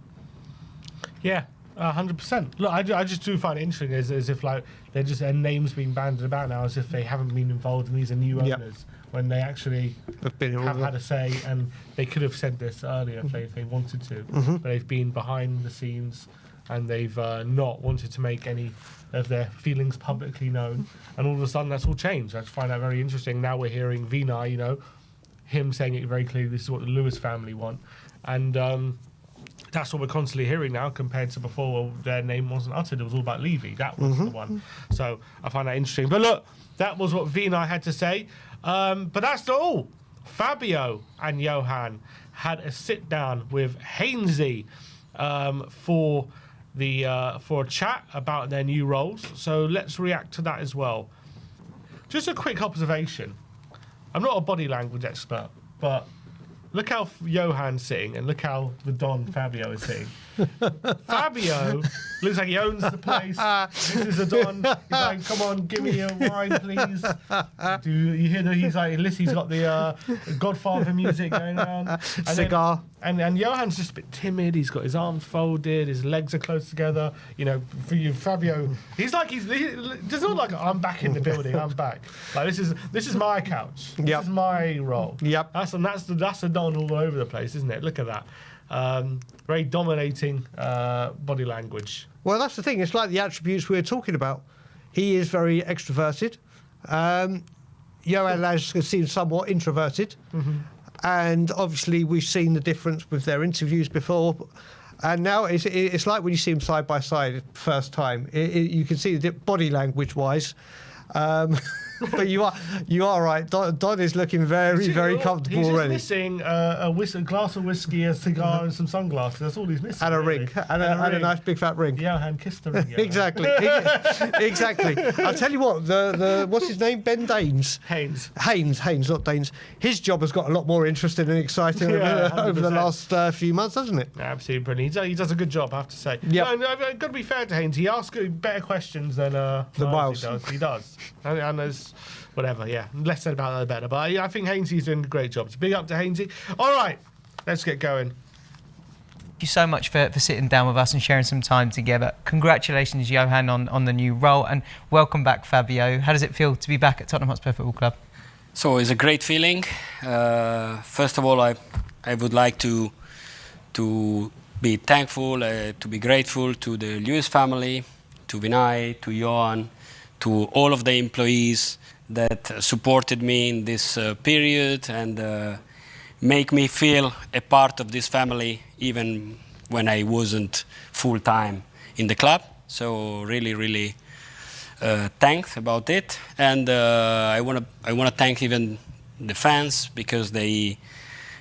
Yeah, 100%. Look, I just do find it interesting as if like they're just their names being bandied about now as if they haven't been involved and these are new owners when they actually have had a say, and they could have said this earlier if they wanted to, but they've been behind the scenes and they've not wanted to make any of their feelings publicly known, and all of a sudden that's all changed. I just find that very interesting. Now we're hearing Vinay, him saying it very clearly, this is what the Lewis family want, and that's what we're constantly hearing now compared to before, where their name wasn't uttered. It was all about Levy. That was the one. So I find that interesting. But look, that was what Vinay had to say. But that's not all. Fabio and Johan had a sit down with Hainsey for a chat about their new roles. So let's react to that as well. Just a quick observation. I'm not a body language expert, but look how Johan's sitting and look how the Don Fabio is sitting. Fabio looks like he owns the place. This is a Don. He's like, come on, give me a wine, please. Do you hear that he's got the Godfather music going around? And cigar. And Johan's just a bit timid. He's got his arms folded. His legs are close together. For you, Fabio, he's just not like, I'm back in the building. I'm back. Like this is my couch. This is my role. Yep. That's the Don all over the place, isn't it? Look at that. Very dominating body language. Well, that's the thing. It's like the attributes we were talking about. He is very extroverted. Johan seems somewhat introverted. And obviously, we've seen the difference with their interviews before. And now it's like when you see them side by side first time. You can see the body language wise. But you are right. Don is looking very comfortable he's already. He's missing a glass of whiskey, a cigar, and some sunglasses. That's all he's missing. And a really. ring. And a nice big fat ring. Johan kissed the ring. Yeah. Exactly. Exactly. I'll tell you what, the what's his name? Ben Daines. Haynes, not Daines. His job has got a lot more interesting and exciting over the last few months, hasn't it? Absolutely brilliant. He does a good job, I have to say. Yeah. No, I've got to be fair to Haynes. He asks better questions than Miles. He does. And there's whatever, yeah. Less said about that, the better. But I think Hainesy's doing a great job. So big up to Hainesy. All right, let's get going. Thank you so much for sitting down with us and sharing some time together. Congratulations, Johan, on the new role, and welcome back, Fabio. How does it feel to be back at Tottenham Hotspur Football Club? So it's a great feeling. First of all, I would like to be thankful, to be grateful to the Lewis family, to Vinay, to Johan, to all of the employees that supported me in this period and make me feel a part of this family even when I wasn't full-time in the club. So really thanks about it. And I want to thank even the fans because they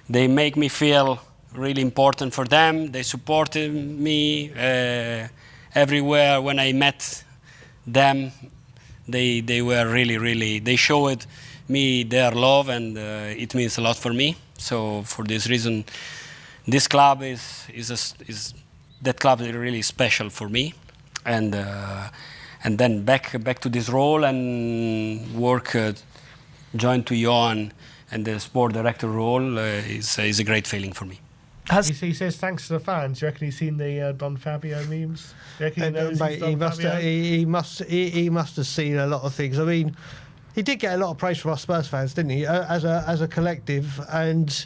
make me feel really important for them. They supported me everywhere when I met them. They were really they showed me their love, and it means a lot for me. So for this reason, this club is that club is really special for me. And then back to this role and work joined to Johan and the sport director role is a great feeling for me. He says thanks to the fans. Do you reckon he's seen the Don Fabio memes? Do you reckon he knows Mate, he must have seen a lot of things. I mean, he did get a lot of praise from us Spurs fans, didn't he? As a collective, and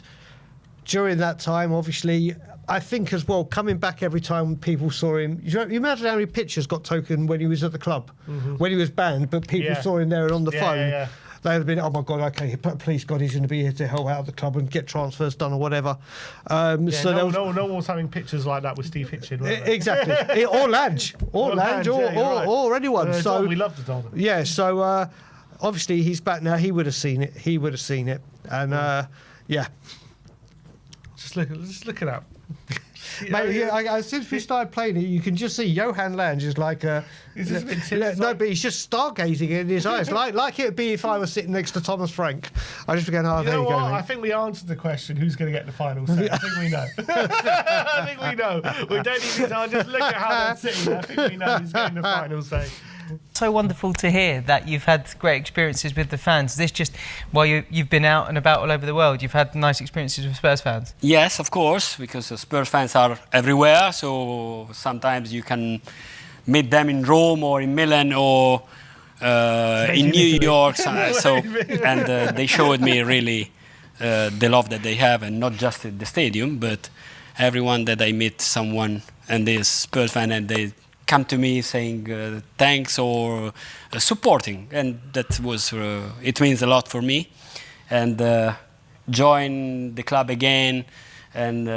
during that time, obviously, I think as well, coming back every time people saw him. You imagine how many pictures got taken when he was at the club, when he was banned, but people saw him there on the phone. Yeah. They would have been, oh my God, okay, please God, he's going to be here to help out the club and get transfers done or whatever. No one was having pictures like that with Steve Hitchin. Exactly, or Lange, or anyone. So we love the Don. Yeah, so obviously he's back now. He would have seen it. And yeah. Just look it up. Mate, as soon as we started playing it, you can just see Johan Lange is like but he's just stargazing in his eyes, like it would be if I was sitting next to Thomas Frank. I just began, you know you go. I think we answered the question: who's going to get the final say? I think we know. I think we know. We don't even know. Just look at how they're sitting. I think we know who's getting the final say. So wonderful to hear that you've had great experiences with the fans. This just while you've been out and about all over the world, you've had nice experiences with Spurs fans. Yes, of course, because Spurs fans are everywhere. So sometimes you can meet them in Rome or in Milan or in New York. They showed me really the love that they have, and not just at the stadium, but everyone that I meet someone and they're Spurs fan and they come to me saying thanks or supporting, and that was it means a lot for me. And join the club again and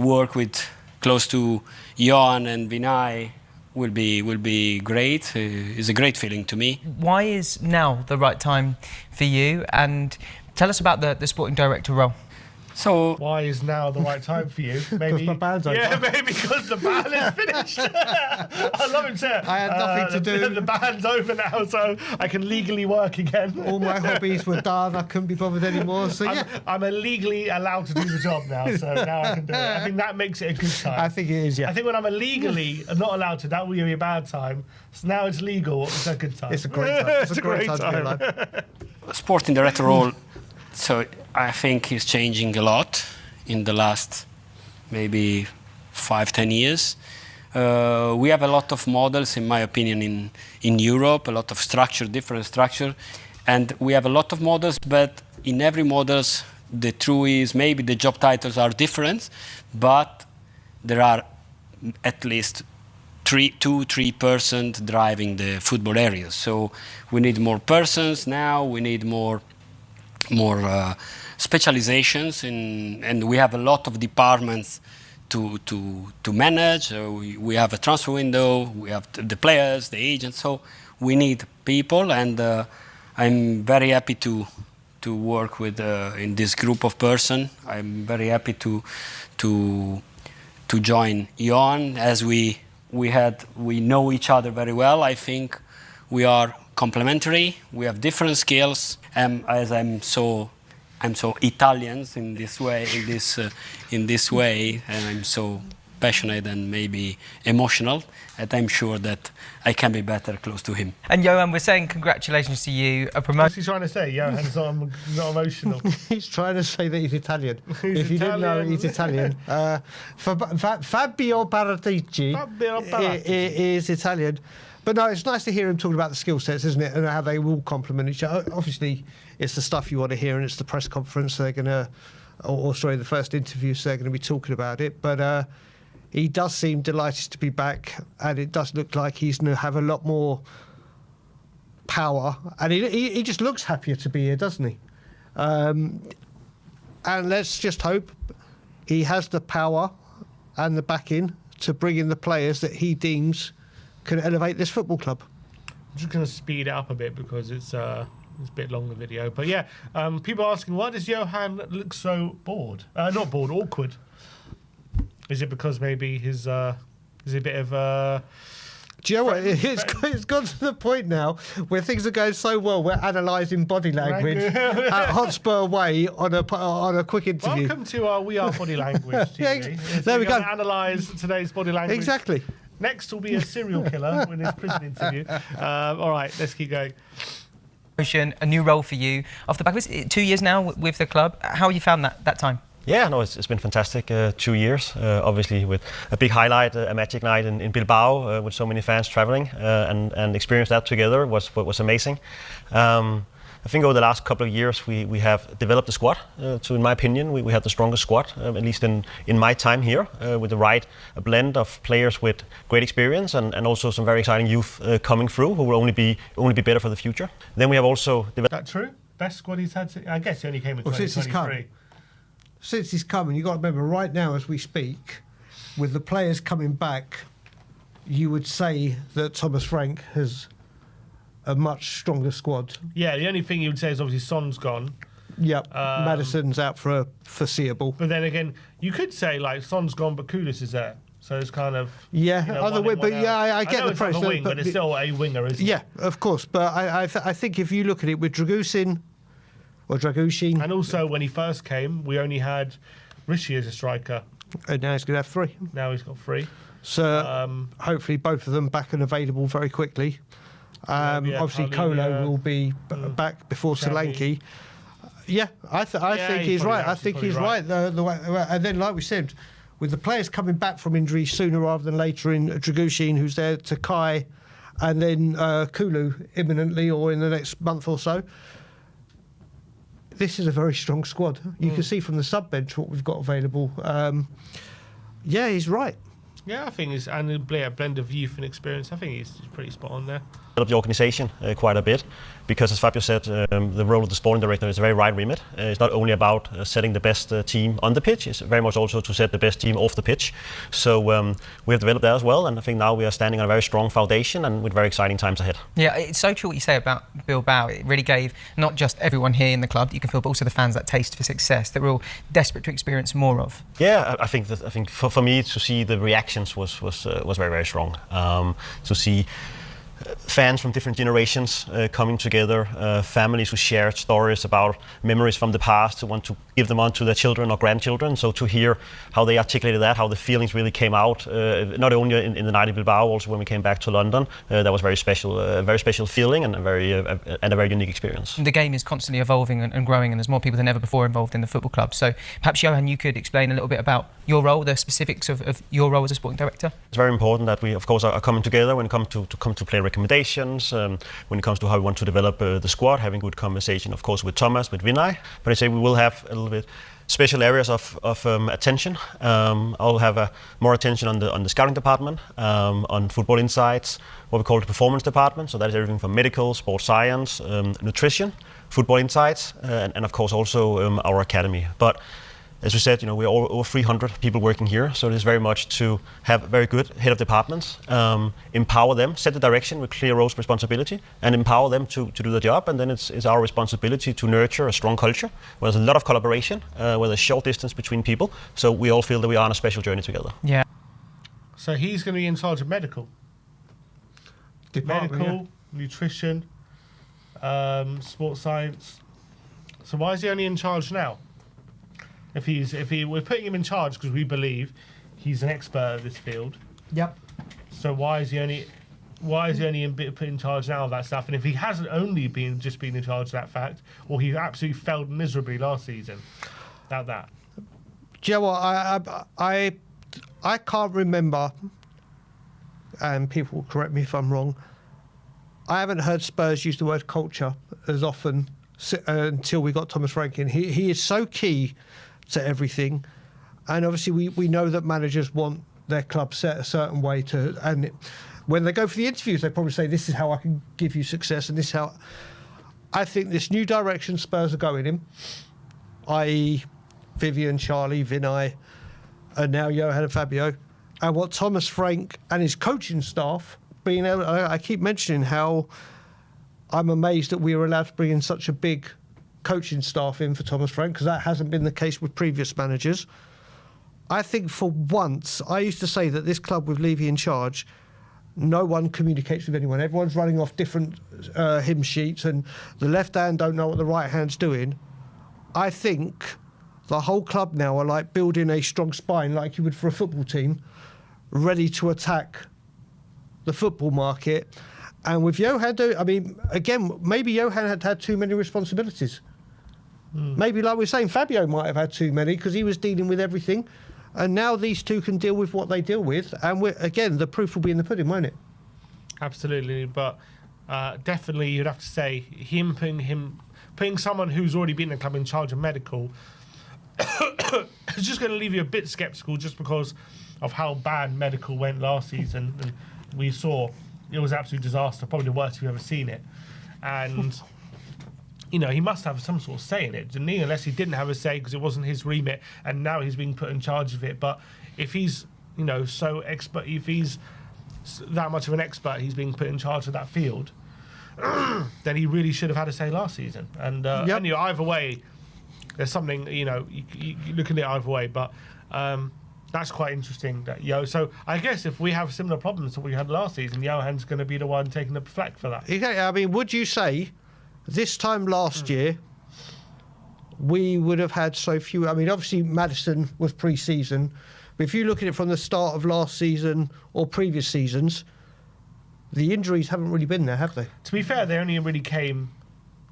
work with close to Johan and Vinay will be great. It's a great feeling to me. Why is now the right time for you? And tell us about the sporting director role. So why is now the right time for you? Maybe my band's over. Yeah, maybe because the band is finished. I love him, sir. I had nothing to do. The band's over now, so I can legally work again. All my hobbies were done. I couldn't be bothered anymore. So yeah, I'm illegally allowed to do the job now, so now I can do it. I think that makes it a good time. I think it is. Yeah. I think when I'm illegally not allowed to, that will be a bad time. So now it's legal. It's a good time. It's a great time. It's a great time to be alive. Sporting director role. So I think he's changing a lot in the last maybe 5-10 years. We have a lot of models, in my opinion, in Europe, a lot of different structure. And we have a lot of models, but in every models, the truth is maybe the job titles are different, but there are at least 2-3% driving the football areas. So we need more persons now, we need more specializations and we have a lot of departments to manage. We have a transfer window, we have the players, the agents, so we need people, and I'm very happy to work with in this group of person. I'm very happy to join Johan, as we know each other very well. I think we are complementary. We have different skills, as I'm so Italians in this way, and I'm so passionate and maybe emotional, and I'm sure that I can be better close to him. And Johan, we're saying congratulations to you, a promotion. What's he trying to say? Johan's not emotional. He's trying to say that he's Italian. If you didn't know, he's Italian. Fabio Paratici is Italian. But no, it's nice to hear him talking about the skill sets, isn't it? And how they will complement each other. Obviously, it's the stuff you want to hear, and it's the press conference they're going to, the first interview, so they're going to be talking about it. But he does seem delighted to be back, and it does look like he's going to have a lot more power. And he just looks happier to be here, doesn't he? And let's just hope he has the power and the backing to bring in the players that he deems can elevate this football club. I'm just going to speed it up a bit because it's a bit long, the video. But yeah, people are asking, why does Johan look so bored? Not bored, awkward. Is it because maybe is a bit of do you know what? It's gone to the point now where things are going so well, we're analysing body language at Hotspur Way on a quick interview. Welcome to our We Are Body Language TV. There we go. Analyse today's body language. Exactly. Next will be a serial killer in his prison interview. All right, let's keep going. A new role for you. Off the back of it, 2 years now with the club. How have you found that time? Yeah, no, it's been fantastic. 2 years, obviously, with a big highlight, a magic night in Bilbao, with so many fans traveling, and experience that together was amazing. I think over the last couple of years we have developed the squad. So in my opinion, we have the strongest squad, at least in my time here, with the right blend of players with great experience and also some very exciting youth coming through who will only be better for the future. Then we have also developed. Is that true? Best squad he's had. I guess he only came in 2023. Since he's come, and you've got to remember, right now as we speak, with the players coming back, you would say that Thomas Frank has a much stronger squad. Yeah, the only thing you would say is obviously Son's gone. Yep, Maddison's out for a foreseeable. But then again, you could say like Son's gone, but Kudus is there. So it's kind of other way. But yeah, I get the pressure. Wing, but it's still a winger, isn't it? Yeah, of course. But I think if you look at it with Dragushin, and also when he first came, we only had Rishi as a striker, and now he's going to have 3. Now he's got 3. So hopefully both of them back and available very quickly. Obviously, Kolo will be back before Solanke. Yeah, I think he's right. I think he's right. The way, and then, like we said, with the players coming back from injury sooner rather than later, in Dragushin, who's there, to Kai, and then Kulu imminently or in the next month or so. This is a very strong squad. You can see from the sub bench what we've got available. Yeah, he's right. Yeah, I think he's and a blend of youth and experience. I think he's pretty spot on there. Developed the organisation quite a bit, because as Fabio said, the role of the sporting director is a very wide remit. It's not only about setting the best team on the pitch, it's very much also to set the best team off the pitch. So we have developed that as well, and I think now we are standing on a very strong foundation and with very exciting times ahead. Yeah, it's so true what you say about Bilbao. It really gave not just everyone here in the club, you can feel, but also the fans that taste for success that we're all desperate to experience more of. Yeah, I think for me to see the reactions was very, very strong. To see fans from different generations coming together, families who share stories about memories from the past, who want to give them on to their children or grandchildren. So to hear how they articulated that, how the feelings really came out, not only in the night in Bilbao, also when we came back to London, that was very special feeling and a very unique experience. The game is constantly evolving and growing, and there's more people than ever before involved in the football club. So perhaps, Johan, you could explain a little bit about your role, the specifics of your role as a sporting director. It's very important that we, of course, are coming together when it comes to play recommendations, when it comes to how we want to develop the squad, having good conversation, of course, with Thomas, with Vinay. But I say we will have a little bit special areas of attention. I'll have more attention on the scouting department, on football insights, what we call the performance department. So that is everything from medical, sports science, nutrition, football insights, and of course also our academy. But as we said, we're over 300 people working here, so it is very much to have very good head of departments, empower them, set the direction with clear roles, responsibility, and empower them to do the job. And then it's our responsibility to nurture a strong culture where there's a lot of collaboration, where there's short distance between people, so we all feel that we are on a special journey together. Yeah. So he's going to be in charge of medical, Department, nutrition, sports science. So why is he only in charge now? We're putting him in charge because we believe he's an expert at this field. Yep. So why is he only put in charge now of that stuff? And if he hasn't only been in charge of that fact, or he absolutely failed miserably last season, that. Do you know what? I can't remember, and people will correct me if I'm wrong. I haven't heard Spurs use the word culture as often until we got Thomas Frank in. He is so key to everything, and obviously we know that managers want their club set a certain way and when they go for the interviews they probably say, this is how I can give you success, and this is how I think this new direction Spurs are going in, i.e. Vivian, Charlie, Vinay, and now Johan and Fabio, and what Thomas Frank and his coaching staff being able, I keep mentioning how I'm amazed that we were allowed to bring in such a big coaching staff in for Thomas Frank, because that hasn't been the case with previous managers. I think for once, I used to say that this club with Levy in charge, no one communicates with anyone. Everyone's running off different hymn sheets, and the left hand don't know what the right hand's doing. I think the whole club now are like building a strong spine like you would for a football team, ready to attack the football market. And with Johan, again, maybe Johan had too many responsibilities. Maybe, like we're saying, Fabio might have had too many because he was dealing with everything. And now these two can deal with what they deal with. And again, the proof will be in the pudding, won't it? Absolutely. But definitely you'd have to say putting someone who's already been in the club in charge of medical is just going to leave you a bit sceptical, just because of how bad medical went last season. And we saw it was an absolute disaster, probably the worst we've ever seen it. And he must have some sort of say in it, didn't he? Unless he didn't have a say because it wasn't his remit, and now he's being put in charge of it. But if he's, so expert, if he's that much of an expert, he's being put in charge of that field, then he really should have had a say last season. And either way, there's something, you look at it either way. But that's quite interesting. So I guess if we have similar problems to what we had last season, Johan's going to be the one taking the flak for that. Okay, would you say this time last year we would have had so few? Obviously Maddison was pre-season, but if you look at it from the start of last season or previous seasons, the injuries haven't really been there, have they? To be fair, they only really came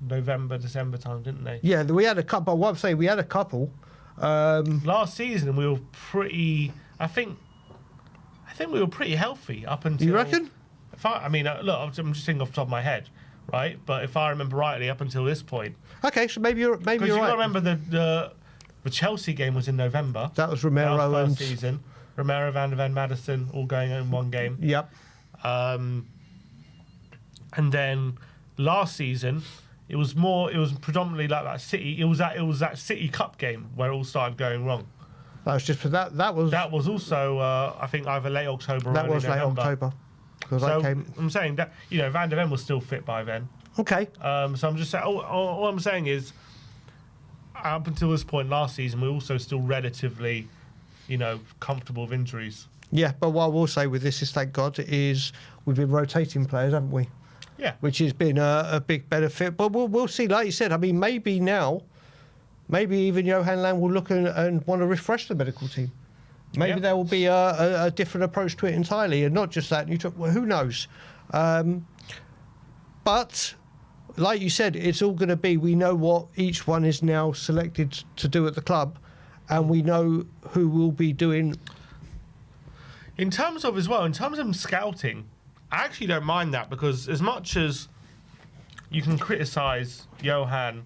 November, December time, didn't they? Yeah, we had a couple. What I'm saying, we had a couple. Last season we were pretty. I think we were pretty healthy up until. You reckon? Look, I'm just thinking off the top of my head, right? But if I remember rightly, up until this point. Okay, so maybe you're right. Because you got to remember the Chelsea game was in November. That was Romero first season. Romero, Van der Ven, Maddison, all going in one game. Yep. And then last season, it was predominantly like that City. It was that City Cup game where it all started going wrong. That was just for that. That was also I think either late October or that early was late November. October. So I'm saying that Van der Ven was still fit by then. Okay. So I'm just saying. All I'm saying is, up until this point last season, we're also still relatively, comfortable with injuries. Yeah, but what I will say with this is, thank God, is we've been rotating players, haven't we? Yeah. Which has been a big benefit. But we'll see. Like you said, maybe now, maybe even Johan Land will look and want to refresh the medical team. Maybe there will be a different approach to it entirely, and not just that. Well, who knows? But like you said, it's all going to be, we know what each one is now selected to do at the club, and we know who will be doing. In terms of scouting, I actually don't mind that, because as much as you can criticise Johan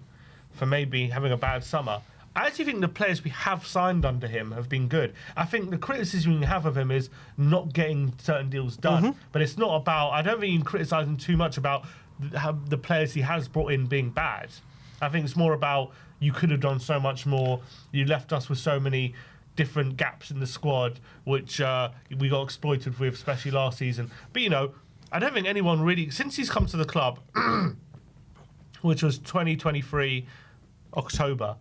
for maybe having a bad summer, I actually think the players we have signed under him have been good. I think the criticism you have of him is not getting certain deals done. But it's not about, I don't think you can criticise him too much about how the players he has brought in being bad. I think it's more about you could have done so much more. You left us with so many different gaps in the squad, which we got exploited with, especially last season. But, you know, I don't think anyone really, since he's come to the club, which was 2023 October,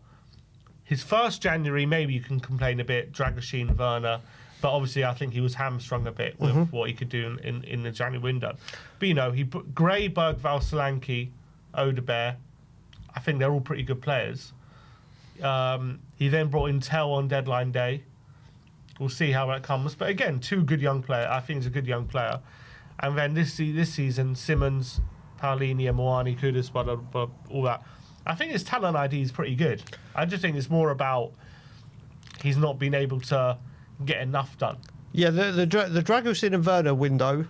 his first January, maybe you can complain a bit, Dragoshin, Werner, but obviously I think he was hamstrung a bit with what he could do in the January window. But, you know, he put Gray, Bergvall, Solanke, Odebear. I think they're all pretty good players. He then brought in Tell on deadline day. We'll see how that comes. But again, two good young players. I think he's a good young player. And then this season, Simmons, Paulini, Moani, Kudus, all that. I think his talent ID is pretty good. I just think it's more about he's not been able to get enough done. Yeah, the Dragoshin and Werner window,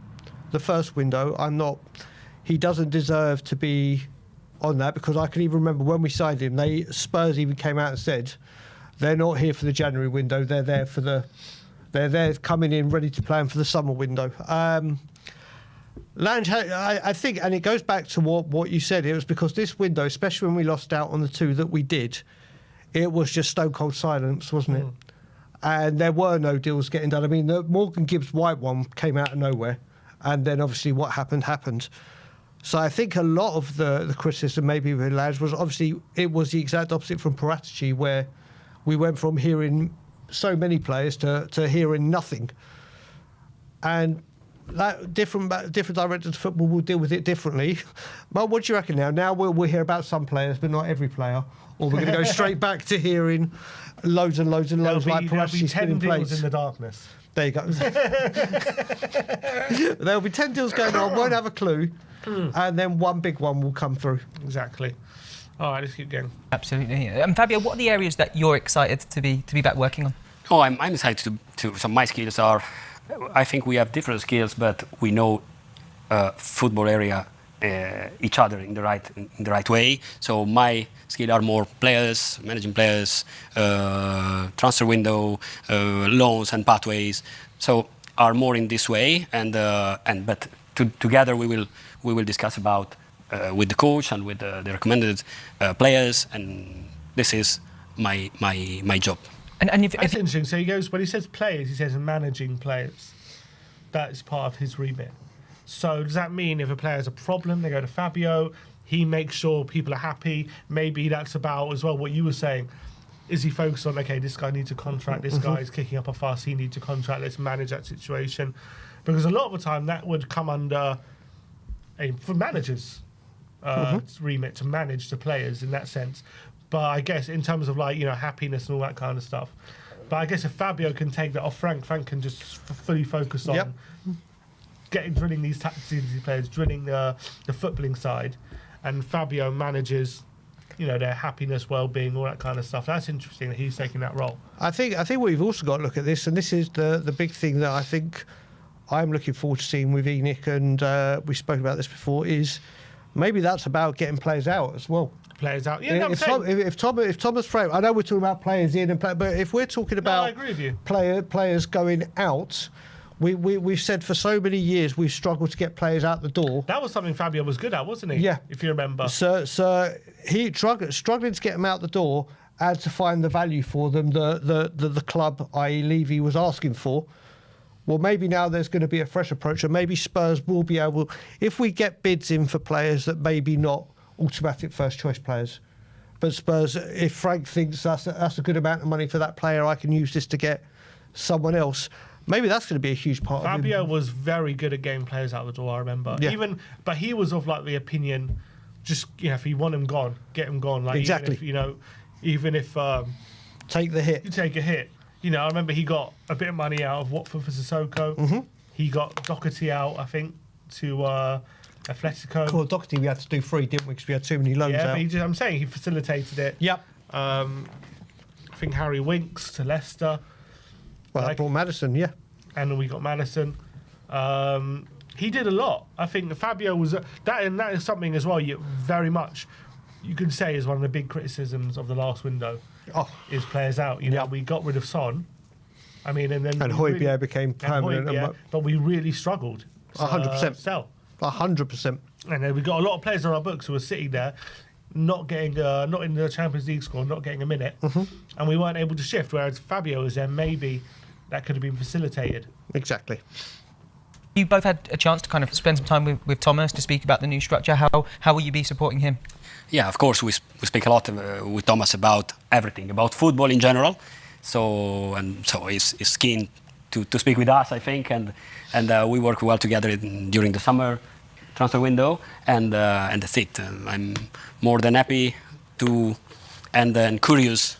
the first window, he doesn't deserve to be on that, because I can even remember when we signed him, Spurs even came out and said they're not here for the January window, they're there coming in ready to play for the summer window. Lange, I think, and it goes back to what you said, it was because this window, especially when we lost out on the two that we did, it was just stone cold silence, wasn't it? And there were no deals getting done. I mean, the Morgan Gibbs-White one came out of nowhere, and then obviously what happened. So I think a lot of the criticism maybe with Lange was obviously it was the exact opposite from Paratici, where we went from hearing so many players to hearing nothing. And that different directors of football will deal with it differently. But what do you reckon now? Now we'll hear about some players, but not every player. Or we're going to go straight back to hearing loads and loads and loads like Paratici spinning plates. In the darkness. There you go. There'll be 10 deals going on, won't have a clue, and then one big one will come through. Exactly. All right, let's keep going. Absolutely. And Fabio, what are the areas that you're excited to be back working on? Oh, I'm excited to. So my skills are, I think we have different skills, but we know football area each other in the right way. So my skills are more players, managing players, transfer window, loans and pathways. So are more in this way, but together we will discuss about with the coach and with the recommended players, and this is my job. And if That's interesting. So he goes, when he says players, he says managing players. That is part of his remit. So does that mean if a player has a problem, they go to Fabio, he makes sure people are happy? Maybe that's about as well what you were saying. Is he focused on, okay, this guy needs a contract, this guy is kicking up a fuss, he needs a contract, let's manage that situation? Because a lot of the time that would come under for managers' remit to manage the players in that sense. But I guess in terms of happiness and all that kind of stuff. But I guess if Fabio can take that off Frank can just fully focus on drilling these tactical players, drilling the footballing side, and Fabio manages, their happiness, well-being, all that kind of stuff. That's interesting that he's taking that role. I think we've also got to look at this, and this is the big thing that I think I'm looking forward to seeing with ENIC, and we spoke about this before, is maybe that's about getting players out as well. Players out. Yeah, if Thomas Frame, I know we're talking about players in and but if we're talking about I agree with you. players going out, we've said for so many years we've struggled to get players out the door. That was something Fabio was good at, wasn't he? Yeah, if you remember. So he struggling to get them out the door, and to find the value for them the club, i.e. Levy, was asking for. Well, maybe now there's going to be a fresh approach, and maybe Spurs will be able, if we get bids in for players that maybe not automatic first choice players, but Spurs, if Frank thinks that's a good amount of money for that player, I can use this to get someone else. Maybe that's going to be a huge part of it. Fabio was very good at getting players out the door, I remember. Yeah. But he was of the opinion, just if you want him gone, get him gone. Exactly. Even if take the hit. You take a hit. I remember he got a bit of money out of Watford for Sissoko. He got Doherty out, I think, to Atletico. Well, Doherty we had to do 3, didn't we? Because we had too many loans out. But I'm saying he facilitated it. Yep. I think Harry Winks to Leicester. Well, that brought Maddison, yeah. And then we got Maddison. He did a lot. I think Fabio was that is something as well. Very much. you could say is one of the big criticisms of the last window is players out. You know, we got rid of Son. I mean, and then Højbjerg became permanent. But we really struggled. 100%. Sell. 100%. And then we got a lot of players on our books who were sitting there, not getting, not in the Champions League squad, not getting a minute, and we weren't able to shift. Whereas Fabio was there, maybe that could have been facilitated. Exactly. You both had a chance to kind of spend some time with Thomas to speak about the new structure. How will you be supporting him? Yeah, of course, we speak a lot with Thomas about everything, about football in general. So he's keen to speak with us, I think, and we work well together during the summer transfer window, and that's it. I'm more than happy to and curious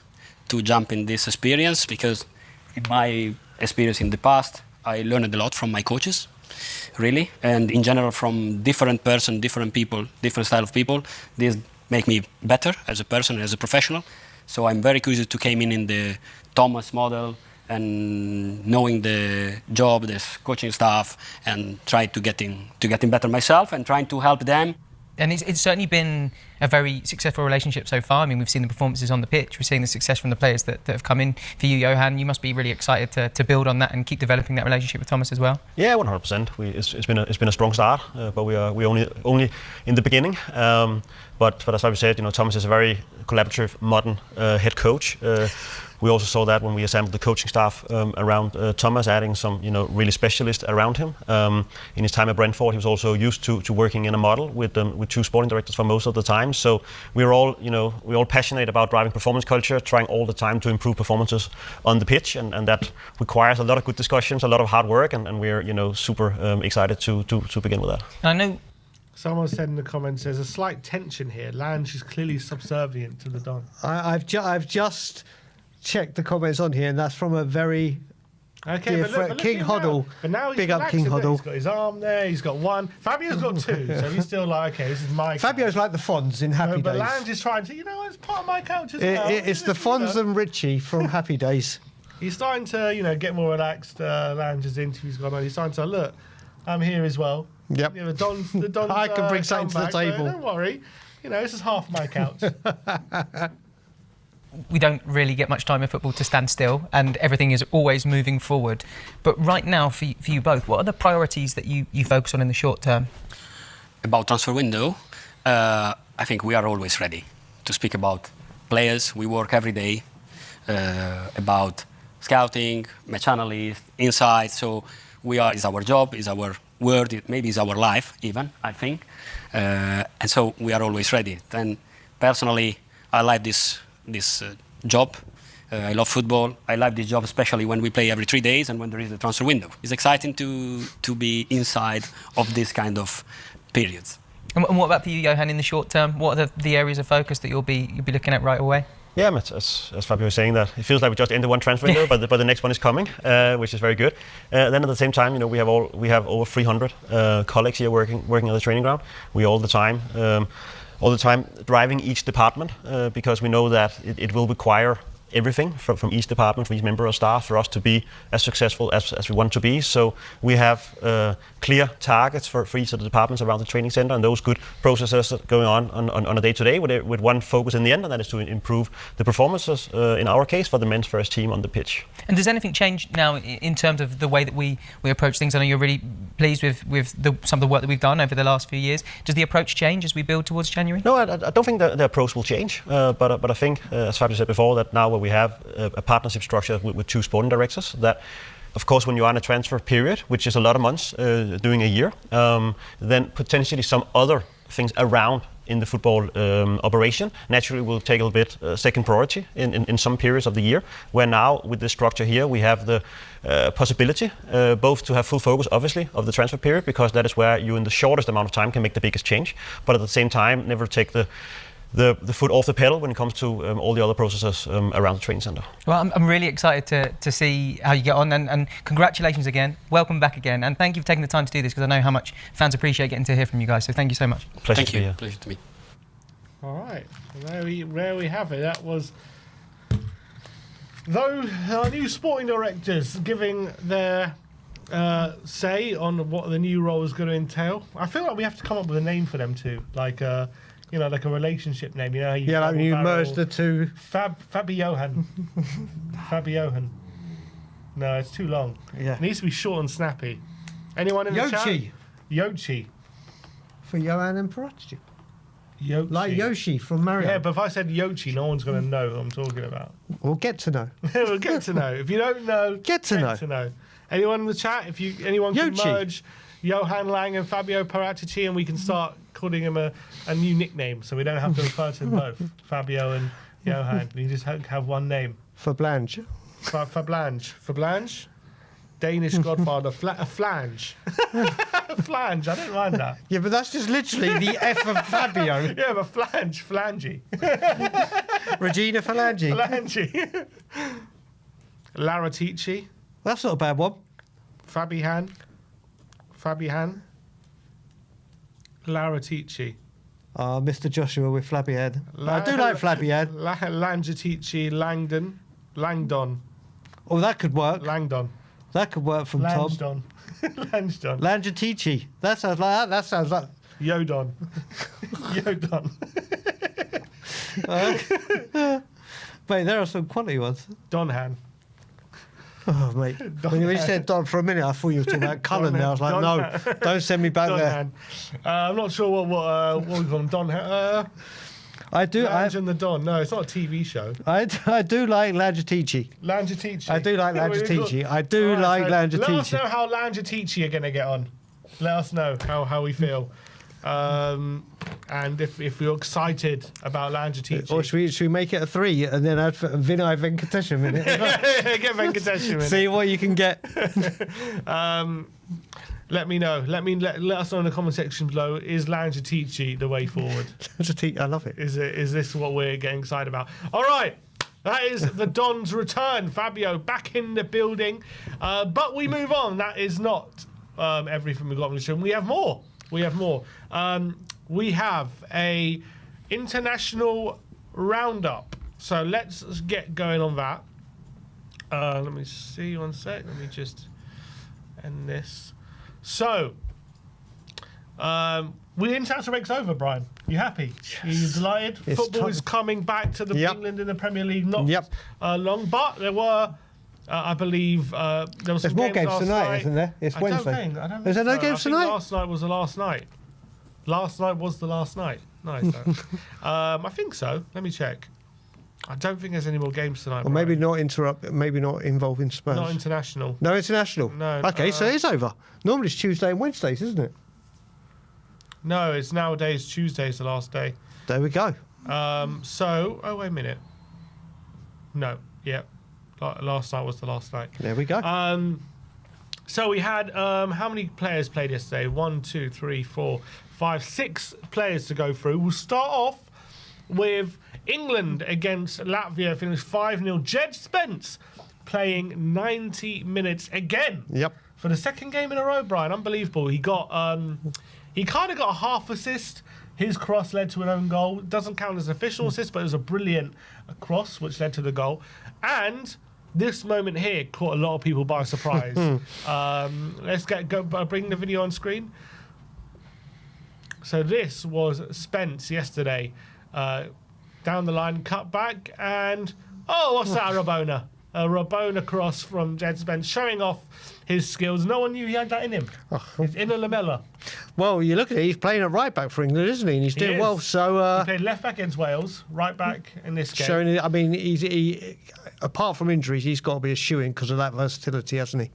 to jump in this experience, because in my experience in the past, I learned a lot from my coaches, really, and in general from different person, different people, different style of people. This make me better as a person, as a professional. So I'm very curious to came in the Thomas model and knowing the job, the coaching staff, and try to getting better myself and trying to help them. And it's certainly been a very successful relationship so far. I mean, we've seen the performances on the pitch. We're seeing the success from the players that have come in. For you, Johan, you must be really excited to build on that and keep developing that relationship with Thomas as well. Yeah, 100%. It's been a strong start, but we only in the beginning. But as I said, Thomas is a very collaborative, modern head coach. We also saw that when we assembled the coaching staff around Thomas, adding some really specialists around him. In his time at Brentford, he was also used to working in a model with two sporting directors for most of the time. So we're all passionate about driving performance culture, trying all the time to improve performances on the pitch, and that requires a lot of good discussions, a lot of hard work, and we're super excited to begin with that. I know. Someone said in the comments, there's a slight tension here. Lange is clearly subservient to the Don. I've just checked the comments on here, and that's from a very dear friend, King Hoddle. But now he's big up King Hoddle. He's got his arm there. He's got one. Fabio's got two, so he's still like, okay, this is my. Fabio's like the Fonz in Happy Days. But Lange is trying to, it's part of my couch as well. It's the Fonz and Richie from Happy Days. He's starting to, get more relaxed. Lange's interview's gone on. He's starting to look. I'm here as well. Yep. The Don's I can bring something to the table. Don't worry. This is half my couch. We don't really get much time in football to stand still, and everything is always moving forward. But right now, for you both, what are the priorities that you focus on in the short term? About transfer window, I think we are always ready to speak about players. We work every day about scouting, match analysis, insights. So it's our job, it's our word, maybe it's our life even, I think. And so we are always ready. And personally, I like this job. I love football. I like this job, especially when we play every 3 days and when there is the transfer window. It's exciting to be inside of this kind of periods. And what about for you, Johan, in the short term? What are the areas of focus that you'll be looking at right away? Yeah, as Fabio was saying, that it feels like we just ended one transfer window, but the next one is coming, which is very good. Then at the same time, we have over 300 colleagues here working at the training ground. We all the time driving each department because we know that it will require everything from each department, from each member of staff, for us to be as successful as we want to be. So we have clear targets for each of the departments around the training center, and those good processes going on a day-to-day with one focus in the end, and that is to improve the performances, in our case, for the men's first team on the pitch. And does anything change now in terms of the way that we approach things? I know you're really pleased with some of the work that we've done over the last few years. Does the approach change as we build towards January? No, I don't think the approach will change, but I think, as Fabio said before, that now we have a partnership structure with two sporting directors, that of course when you're on a transfer period, which is a lot of months during a year, then potentially some other things around in the football operation naturally will take a little bit second priority in some periods of the year, where now with this structure here we have the possibility both to have full focus obviously of the transfer period, because that is where you in the shortest amount of time can make the biggest change, but at the same time never take the foot off the pedal when it comes to all the other processes around the training centre. Well, I'm really excited to see how you get on, and congratulations again. Welcome back again, and thank you for taking the time to do this, because I know how much fans appreciate getting to hear from you guys, so thank you so much. Pleasure Thank to be you. here. Pleasure to me. All right, there we have it. That was our new sporting directors giving their say on what the new role is going to entail. I feel like we have to come up with a name for them too, like you know, like a relationship name. You know, how you Yeah, like when you double merge barrel. the two. Fabiohan. Fabiohan. No, it's too long. Yeah. It needs to be short and snappy. Anyone in the chat? Yoshi. Yoshi. For Johan and Parachi. Yoshi. Like Yoshi from Mario. Yeah, but if I said Yoshi, no one's going to know who I'm talking about. We'll get to know. We'll get to know. If you don't know, Get to know. Anyone in the chat? If anyone can Yoshi. merge Johan Lang and Fabio Paratici, and we can start calling him a new nickname, so we don't have to refer to them both, Fabio and Johan. We just have one name. For Blanche. Fablange. Fablange? Danish godfather. Flange. Flange. I don't mind that. Yeah, but that's just literally the F of Fabio. Yeah, but flange. Flangy. Regina Phalange. Flangy. Laratici. That's not a bad one. Fabihan. Laratici. Mr. Joshua with flabby head. I do like flabby head. Langetici. Langdon. Oh, that could work. Langdon. That could work from Tom. Langdon. Langdon. Langetici. That sounds like that. That sounds like. Yodon. Yodon. Mate, there are some quality ones. Donhan. Oh, mate. When you said Don for a minute, I thought you were talking about Cullen there. I was like, no, don't send me back there. Donhan. I'm not sure what we call him. Donhan. I do. Lange and the Don. No, it's not a TV show. I do like Langetici. Langetici. I do like Langetici. I do like Let us Langetici. know how Langetici are going to get on. Let us know how we feel. And if you're excited about Langetici. Or should we make it a 3 and then add Vinay Venkatesham in it? Get Venkatesham in. See what you can get. Let me know. Let us know in the comment section below. Is Langetici the way forward? I love it. Is this what we're getting excited about? All right. That is the Don's return. Fabio back in the building. But we move on. That is not everything we've got on the show. We have more. We have a international roundup. So let's get going on that. Let me see one sec. Let me just end this. So, the international break's over, Brian. You happy? Yes. You delighted? It's Football is coming back to England in the Premier League. Not long, but there were, I believe, there was some more games tonight, night. isn't there? It's Wednesday. I don't think Is there no so. games tonight? Last night was the last night. Last night was the last night. Nice. I think so. Let me check. I don't think there's any more games tonight. Or maybe not involving Spurs. Not international. No international? No. Okay, so it's over. Normally it's Tuesday and Wednesdays, isn't it? No, it's nowadays Tuesday's the last day. There we go. Oh, wait a minute. No, yep. Last night was the last night. There we go. So we had, how many players played yesterday? 1, 2, 3, 4, 5, 6 players to go through. We'll start off with England against Latvia, finished 5-0. Jed Spence playing 90 minutes again. Yep. For the second game in a row, Brian. Unbelievable. He got, he kind of got a half assist. His cross led to an own goal. It doesn't count as an official assist, but it was a brilliant cross which led to the goal. And this moment here caught a lot of people by surprise. Let's bring the video on screen. So this was Spence yesterday. Down the line, cut back, and what's that, a Rabona? A Rabona cross from Jed Spence, showing off his skills. No one knew he had that in him. His inner lamella. Well, you look at it, he's playing at right back for England, isn't he? And he's doing is. well. So he played left back against Wales, right back in this game. Showing, I mean, he apart from injuries, he's got to be a shoo-in because of that versatility, hasn't he?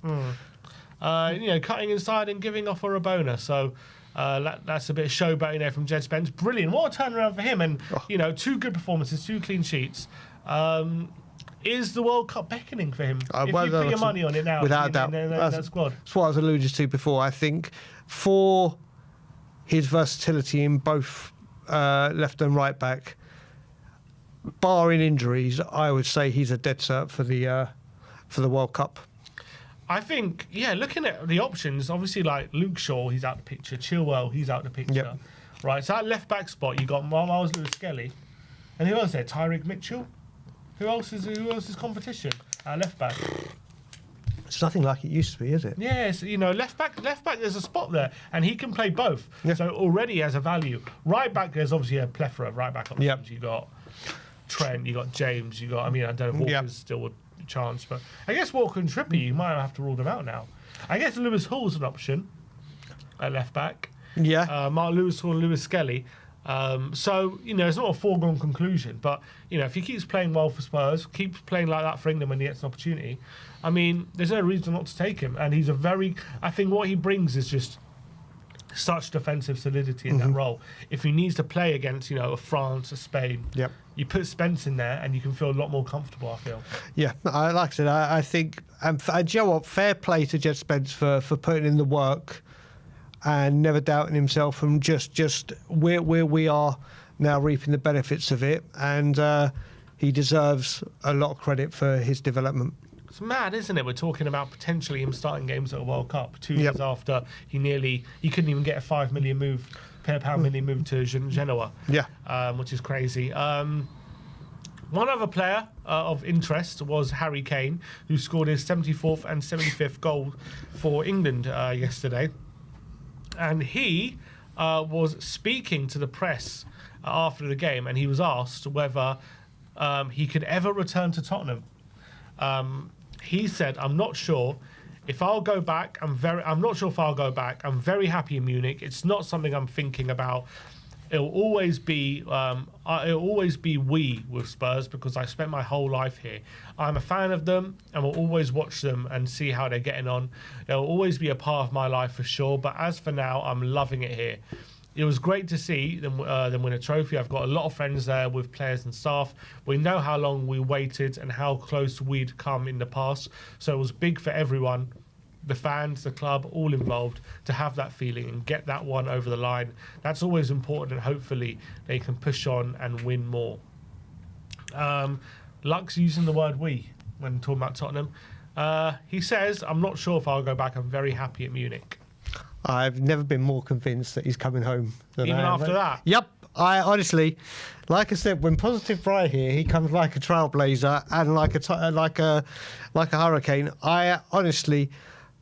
Cutting inside and giving off a Rabona. So that's a bit of showboating there from Jed Spence. Brilliant. What a turnaround for him. And, 2 good performances, 2 clean sheets. Is the World Cup beckoning for him? If you put your money on it now, without doubt, that squad. That's what I was alluded to before. I think for his versatility in both left and right back, barring injuries, I would say he's a dead cert for the World Cup. I think, looking at the options, obviously like Luke Shaw, he's out the picture. Chilwell, he's out the picture. Yep. Right, so that left back spot, you got Miles Lewis-Skelly, and who else there? Tyreek Mitchell. Who else is competition? Left back. It's nothing like it used to be, is it? Yes, left back, there's a spot there, and he can play both. Yeah. So already has a value. Right back, there's obviously a plethora of right back options. Yep. You got Trent, you got James, you got. I don't know if Walker's still a chance, but I guess Walker and Trippier, you might have to rule them out now. I guess Lewis Hall's an option at left back. Yeah. Mark Lewis Hall and Lewis Skelly. So, it's not a foregone conclusion, but, if he keeps playing well for Spurs, keeps playing like that for England when he gets an opportunity, there's no reason not to take him. And he's I think what he brings is just such defensive solidity in that role. If he needs to play against, a France, a Spain, Yep. you put Spence in there and you can feel a lot more comfortable, I feel. Yeah, like I said, I think, and do you know what? Fair play to Jed Spence for putting in the work and never doubting himself, and just where we are now reaping the benefits of it, and he deserves a lot of credit for his development. It's mad, isn't it? We're talking about potentially him starting games at a World Cup 2 years after he couldn't even get a £5 million move to Genoa. Yeah. Which is crazy. One other player of interest was Harry Kane, who scored his 74th and 75th goal for England yesterday. And he was speaking to the press after the game, and he was asked whether he could ever return to Tottenham. He said, "I'm not sure if I'll go back. I'm not sure if I'll go back. I'm very happy in Munich. It's not something I'm thinking about. It'll always be we with Spurs because I spent my whole life here. I'm a fan of them and will always watch them and see how they're getting on. They'll always be a part of my life for sure. But as for now, I'm loving it here. It was great to see them win a trophy. I've got a lot of friends there with players and staff. We know how long we waited and how close we'd come in the past. So it was big for everyone, the fans, the club, all involved, to have that feeling and get that one over the line. That's always important, and hopefully they can push on and win more." Luck's using the word "we" when talking about Tottenham. He says, "I'm not sure if I'll go back. I'm very happy at Munich." I've never been more convinced that he's coming home than Even I am. after that? Yep. I honestly, like I said, when Positive Bright here, he comes like a trailblazer and like a hurricane. I honestly,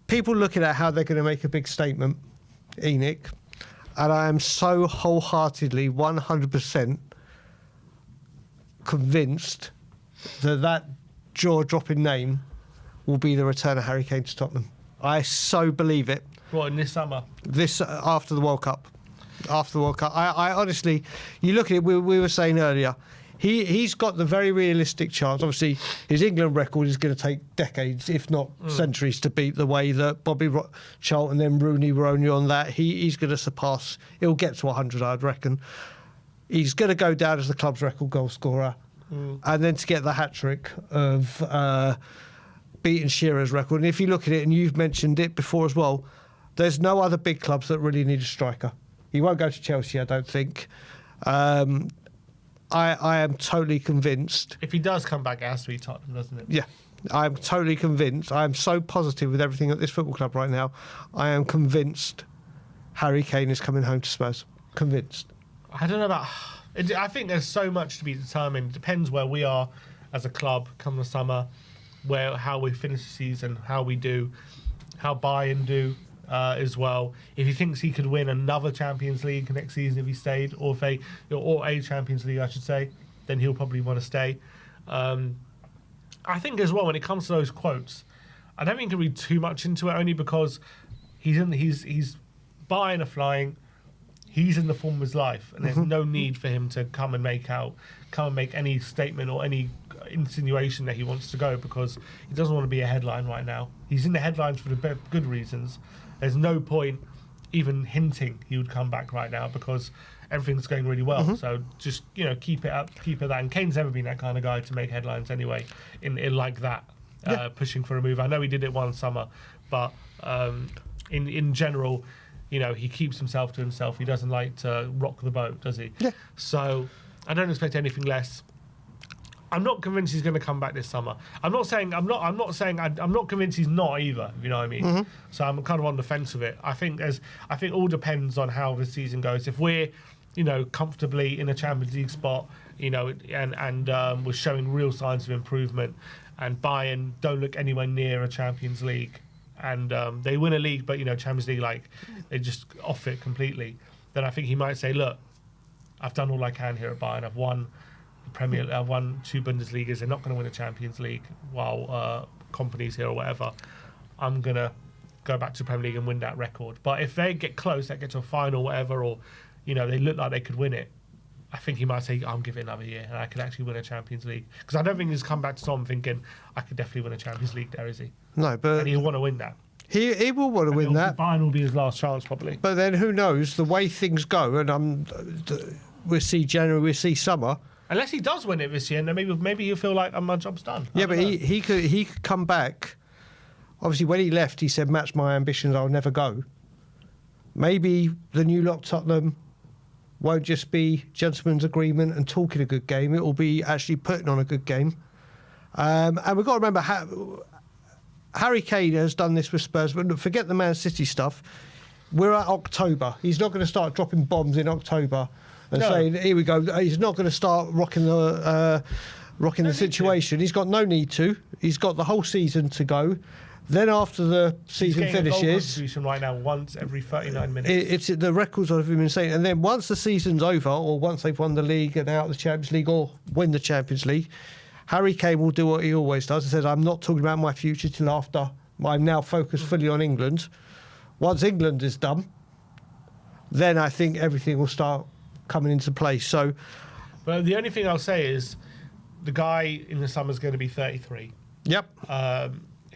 people looking at how they're going to make a big statement, Enoch, and I am so wholeheartedly 100% convinced that jaw-dropping name will be the return of Harry Kane to Tottenham. I so believe it. What, in this summer? After the World Cup. After the World Cup. I honestly, you look at it, we were saying earlier, he's got the very realistic chance. Obviously, his England record is going to take decades, if not centuries, to beat the way that Bobby Charlton and then Rooney were only on that. He's going to surpass, he'll get to 100, I'd reckon. He's going to go down as the club's record goal scorer. And then to get the hat-trick of beating Shearer's record. And if you look at it, and you've mentioned it before as well, there's no other big clubs that really need a striker. He won't go to Chelsea, I don't think. I am totally convinced. If he does come back, it has to be Tottenham, doesn't it? Yeah, I'm totally convinced. I am so positive with everything at this football club right now. I am convinced Harry Kane is coming home to Spurs. Convinced. I don't know about... I think there's so much to be determined. It depends where we are as a club come the summer, how we finish the season, how we do, how Bayern do as well. If he thinks he could win another Champions League next season if he stayed, or a Champions League, I should say, then he'll probably want to stay. I think as well, when it comes to those quotes, I don't think you can read too much into it, only because he's buying a flying. He's in the form of his life, and there's no need for him to come and make any statement or any insinuation that he wants to go, because he doesn't want to be a headline right now. He's in the headlines for the good reasons. There's no point even hinting he would come back right now because everything's going really well. So just keep it up, keep it that. And Kane's never been that kind of guy to make headlines anyway. In like that, pushing for a move. I know he did it one summer, but in general, he keeps himself to himself. He doesn't like to rock the boat, does he? Yeah. So I don't expect anything less. I'm not convinced he's going to come back this summer. I'm not convinced he's not either. If you know what I mean. So I'm kind of on the fence with it. I think all depends on how the season goes. If we're comfortably in a Champions League spot, and was showing real signs of improvement. And Bayern don't look anywhere near a Champions League, and they win a league, but Champions League, like, they just off it completely. Then I think he might say, look, I've done all I can here at Bayern. I've won the Premier. I've won 2 Bundesligas. They're not going to win a Champions League while Kompany's here or whatever. I'm gonna go back to the Premier League and win that record. But if they get close, they get to a final, whatever, or they look like they could win it, I think he might say, I'll give it another year and I could actually win a Champions League. Because I don't think he's come back to Tottenham thinking, I could definitely win a Champions League there, is he? No, but And he'll want to win that. he will want to win that. Bayern will be his last chance, probably. But then who knows, the way things go, and we'll see January, we'll see summer. Unless he does win it this year, and then maybe he'll feel like my job's done. Yeah, but he could come back. Obviously, when he left, he said, match my ambitions, I'll never go. Maybe the new lot Tottenham won't just be gentleman's agreement and talking a good game. It will be actually putting on a good game. And we've got to remember, Harry Kane has done this with Spurs, but forget the Man City stuff. We're at October. He's not going to start dropping bombs in October and saying, here we go. He's not going to start rocking the situation. He's got no need to. He's got the whole season to go. Then after the season finishes, goal contribution right now once every 39 minutes. It's the records I've been saying. And then once the season's over, or once they've won the league and out of the Champions League, or win the Champions League, Harry Kane will do what he always does. He says, I'm not talking about my future till after. I'm now focused fully on England. Once England is done, then I think everything will start coming into place. So, but the only thing I'll say is the guy in the summer is going to be 33. Yep.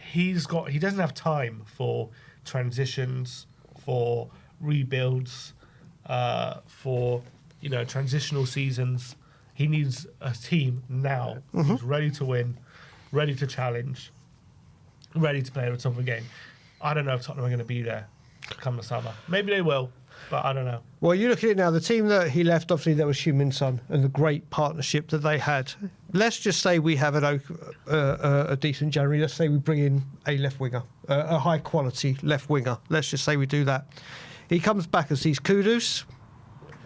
He doesn't have time for transitions, for rebuilds, for transitional seasons. He needs a team now who's ready to win, ready to challenge, ready to play at the top of the game. I don't know if Tottenham are going to be there come the summer. Maybe they will, but I don't know. Well, you look at it now, the team that he left, obviously there was Heung-min Son and the great partnership that they had. Let's just say we have a decent January. Let's say we bring in a left winger, a high quality left winger. Let's just say we do that. He comes back and sees Kudus,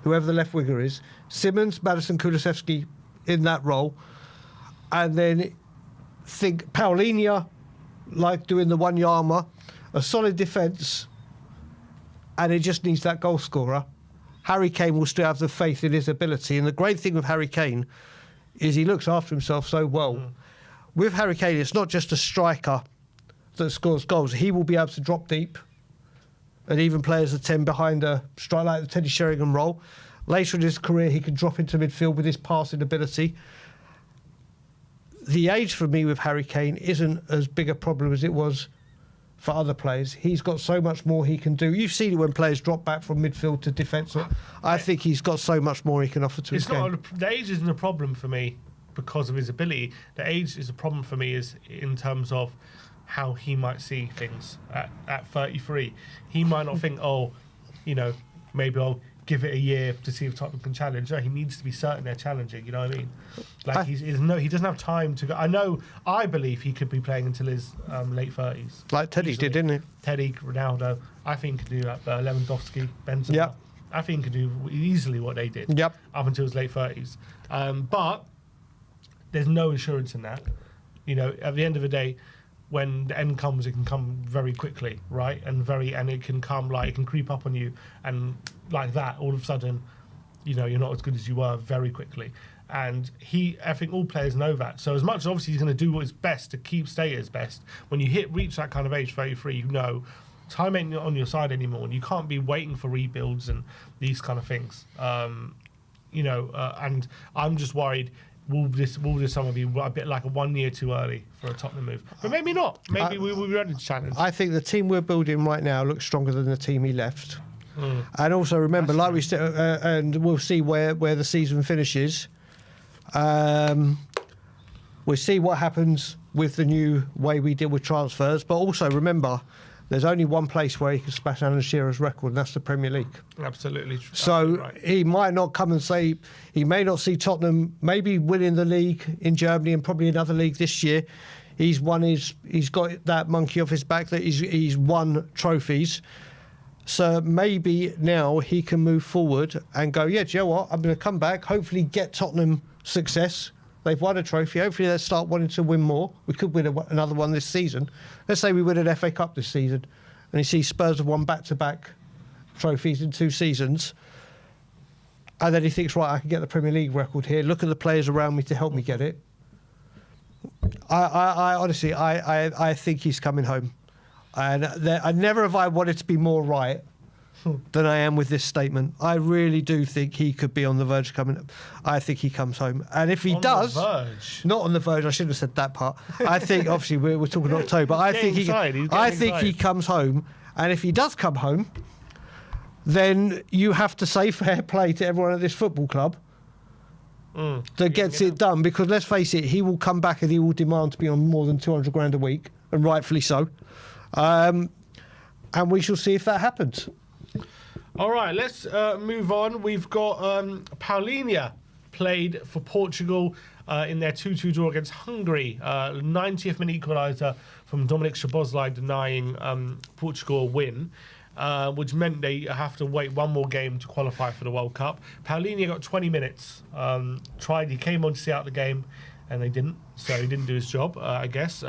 whoever the left winger is, Simmons, Madison, Kulusevski in that role, and then think Paulinho, like doing the one Yama, a solid defence, and it just needs that goal scorer. Harry Kane will still have the faith in his ability. And the great thing with Harry Kane is he looks after himself so well. With Harry Kane, it's not just a striker that scores goals. He will be able to drop deep and even play as a 10 behind a strike like the Teddy Sheringham role. Later in his career, he can drop into midfield with his passing ability. The age for me with Harry Kane isn't as big a problem as it was for other players. He's got so much more he can do. You've seen it when players drop back from midfield to defence. I think he's got so much more he can offer to his game. The age isn't a problem for me because of his ability. The age is a problem for me is in terms of how he might see things at 33. He might not think, maybe I'll give it a year to see if Tottenham can challenge. No, he needs to be certain they're challenging, you know what I mean? Like he doesn't have time to go. I believe he could be playing until his late 30s. Like Teddy did, didn't he? Teddy, Ronaldo. I think he could do that. Lewandowski, Benzema. Yep. I think he could do easily what they did. Yep. Up until his late 30s. But there's no insurance in that. At the end of the day, when the end comes, it can come very quickly, right? And it can come it can creep up on you, and like that, all of a sudden, you're not as good as you were very quickly. And I think all players know that. So as much as obviously he's going to do his best to stay at his best, when you reach that kind of age, 33, time ain't on your side anymore, and you can't be waiting for rebuilds and these kind of things. And I'm just worried. Will this summer be a bit like a 1 year too early for a Tottenham move? But maybe not. Maybe we'll be ready to challenge. I think the team we're building right now looks stronger than the team he left. And also remember, we said, and we'll see where the season finishes. We'll see what happens with the new way we deal with transfers. But also remember, there's only one place where he can smash Alan Shearer's record, and that's the Premier League. Absolutely. So right. He he might not come and say, he may not see Tottenham maybe winning the league in Germany and probably another league this year. He's got that monkey off his back that he's won trophies. So maybe now he can move forward and go, yeah, do you know what? I'm going to come back, hopefully get Tottenham success. They've won a trophy. Hopefully they'll start wanting to win more. We could win another one this season. Let's say we win an FA Cup this season and you see Spurs have won back-to-back trophies in 2 seasons. And then he thinks, right, I can get the Premier League record here. Look at the players around me to help me get it. I honestly, I think he's coming home. And I never have I wanted to be more right than I am with this statement. I really do think he could be on the verge of coming up. I think he comes home. And if he does... On the verge? Not on the verge, I shouldn't have said that part. I think, obviously, we're talking October. I think he comes home. And if he does come home, then you have to say fair play to everyone at this football club that gets it done. Because let's face it, he will come back and he will demand to be on more than 200 grand a week, and rightfully so. And we shall see if that happens. All right, let's move on. We've got Paulinho played for Portugal in their 2-2 draw against Hungary. 90th minute equaliser from Dominic Szoboszlai denying Portugal a win, which meant they have to wait one more game to qualify for the World Cup. Paulinho got 20 minutes. He came on to see out the game, and they didn't, so he didn't do his job, I guess.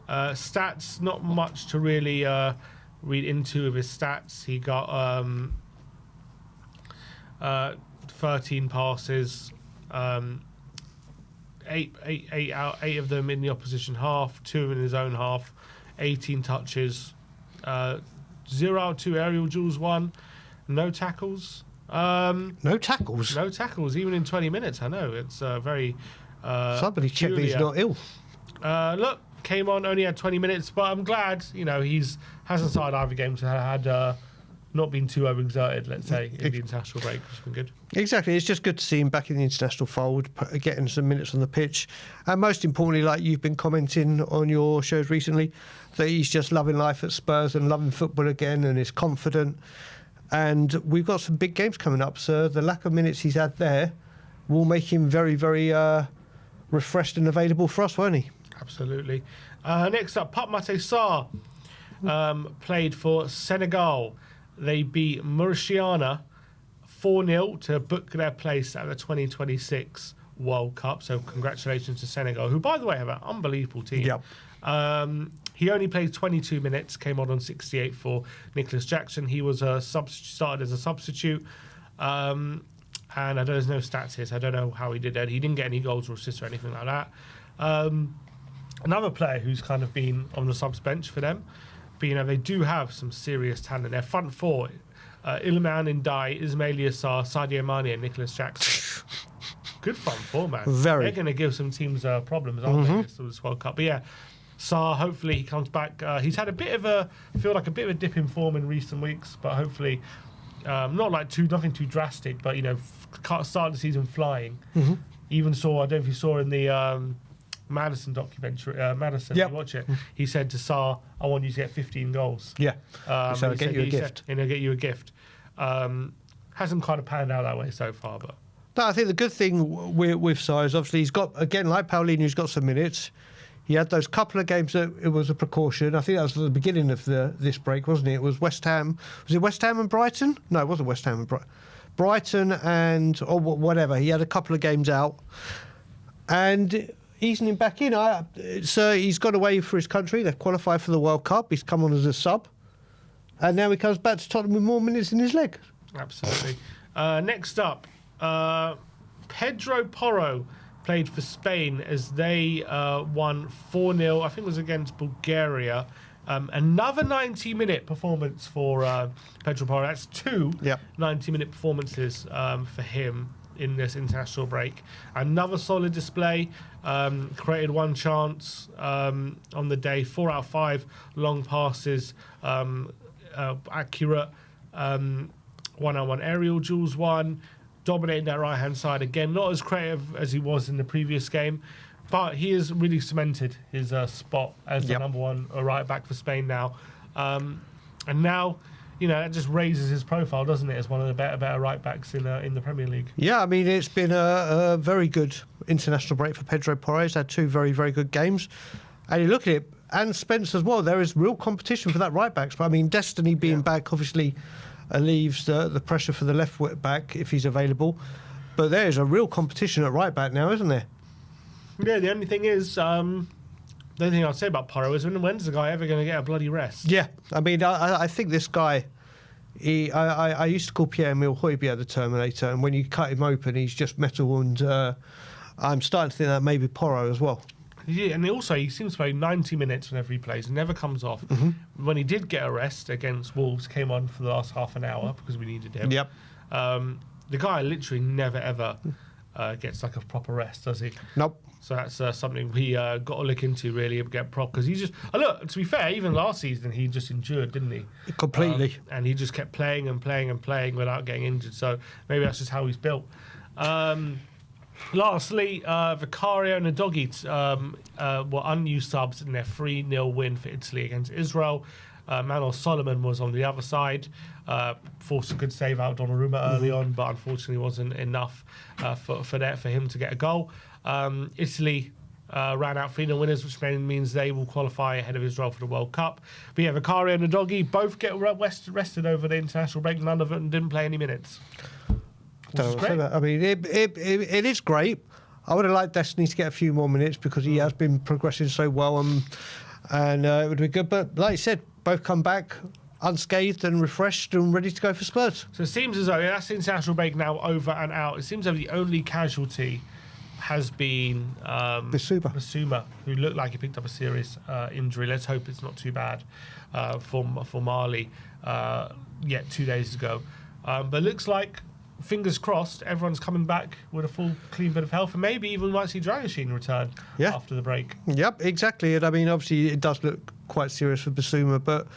Stats, not much to really read into of his stats. He got 13 passes, 8 of them in the opposition half, 2 in his own half, 18 touches, 0 out of 2 aerial duels won, no tackles. No tackles? No tackles, even in 20 minutes. I know, it's very somebody check that he's not ill. Look, came on, only had 20 minutes, but I'm glad, he hasn't started either game, so had not been too overexerted, let's say, in the international break, which has been good. Exactly, it's just good to see him back in the international fold, getting some minutes on the pitch, and most importantly, like you've been commenting on your shows recently, that he's just loving life at Spurs and loving football again, and is confident. And we've got some big games coming up, so the lack of minutes he's had there will make him very, very refreshed and available for us, won't he? Absolutely. Next up, Pape Matar Sarr played for Senegal. They beat Mauritania 4-0 to book their place at the 2026 World Cup. So congratulations to Senegal, who, by the way, have an unbelievable team. Yep. He only played 22 minutes, came on 68 for Nicholas Jackson. He was started as a substitute. And there's no stats here, so I don't know how he did that. He didn't get any goals or assists or anything like that. Another player who's kind of been on the subs bench for them, but they do have some serious talent. Their front four, Iliman Ndiaye, Ismaila Sarr, Sadio Mane and Nicholas Jackson. Good front four, man. Very. They're going to give some teams problems, aren't they, this World Cup? But yeah, Sarr, hopefully he comes back. He's had a bit of a dip in form in recent weeks, but hopefully not nothing too drastic, but start the season flying. Even saw, I don't know if you saw in the Madison documentary, Yep. You watch it, he said to Sarr, I want you to get 15 goals. Yeah. So I'll get you a gift. And I'll get you a gift. Hasn't kind of panned out that way so far, but... No, I think the good thing with Sarr is obviously he's got, again, like Paulinho, he's got some minutes. He had those couple of games that it was a precaution. I think that was at the beginning of this break, wasn't it? It was West Ham. Was it West Ham and Brighton? No, it wasn't West Ham and Brighton. Brighton and or whatever. He had a couple of games out, and easing him back in. So he's gone away for his country. They've qualified for the World Cup. He's come on as a sub, and now he comes back to Tottenham with more minutes in his leg. Absolutely. Next up, Pedro Porro played for Spain as they won 4-0. I think it was against Bulgaria. Another 90-minute performance for Pedro Porro. That's 2 90-minute performances for him in this international break. Another solid display. Created one chance on the day. 4 out of 5 long passes. Accurate. 1-on-1 aerial duels won. Dominating that right-hand side again. Not as creative as he was in the previous game. But he has really cemented his spot as the number one right back for Spain now. And now, that just raises his profile, doesn't it, as one of the better right backs in the Premier League. Yeah, I mean, it's been a very good international break for Pedro Porro. He's had 2 very, very good games. And you look at it, and Spence as well. There is real competition for that right back spot. I mean, Destiny being back obviously leaves the pressure for the left back if he's available. But there is a real competition at right back now, isn't there? Yeah, the only thing is, the only thing I'd say about Porro is when's the guy ever going to get a bloody rest? Yeah, I mean, I think this guy. I used to call Pierre-Emile Højbjerg the Terminator, and when you cut him open, he's just metal. And I'm starting to think that maybe Porro as well. Yeah, and also he seems to play 90 minutes whenever he plays, never comes off. When he did get a rest against Wolves, came on for the last half an hour because we needed him. Yep. The guy literally never ever gets like a proper rest, does he? Nope. So that's something we got to look into really and get prop because he just look. To be fair, even last season he just endured, didn't he? Completely. And he just kept playing and playing and playing without getting injured. So maybe that's just how he's built. Lastly, Vicario and Udogie were unused subs in their 3-0 win for Italy against Israel. Manuel Solomon was on the other side, forced a good save out Donnarumma early on, but unfortunately wasn't enough for him to get a goal. Italy ran out 3-0 winners, which means they will qualify ahead of Israel for the World Cup. But yeah, Vicario and Udogie both get rested over the international break. None of them didn't play any minutes. Which is great. I mean, it is great. I would have liked Destiny to get a few more minutes because he has been progressing so well, and it would be good. But like you said, both come back unscathed and refreshed and ready to go for Spurs. So it seems as though that's the international break now over and out. It seems as though the only casualty has been Bissouma, who looked like he picked up a serious injury. Let's hope it's not too bad for Mali. 2 days ago, but looks like, fingers crossed, everyone's coming back with a full clean bit of health, and maybe even might see Dragusin return after the break. Yep, exactly. And I mean, obviously, it does look quite serious for Bissouma, but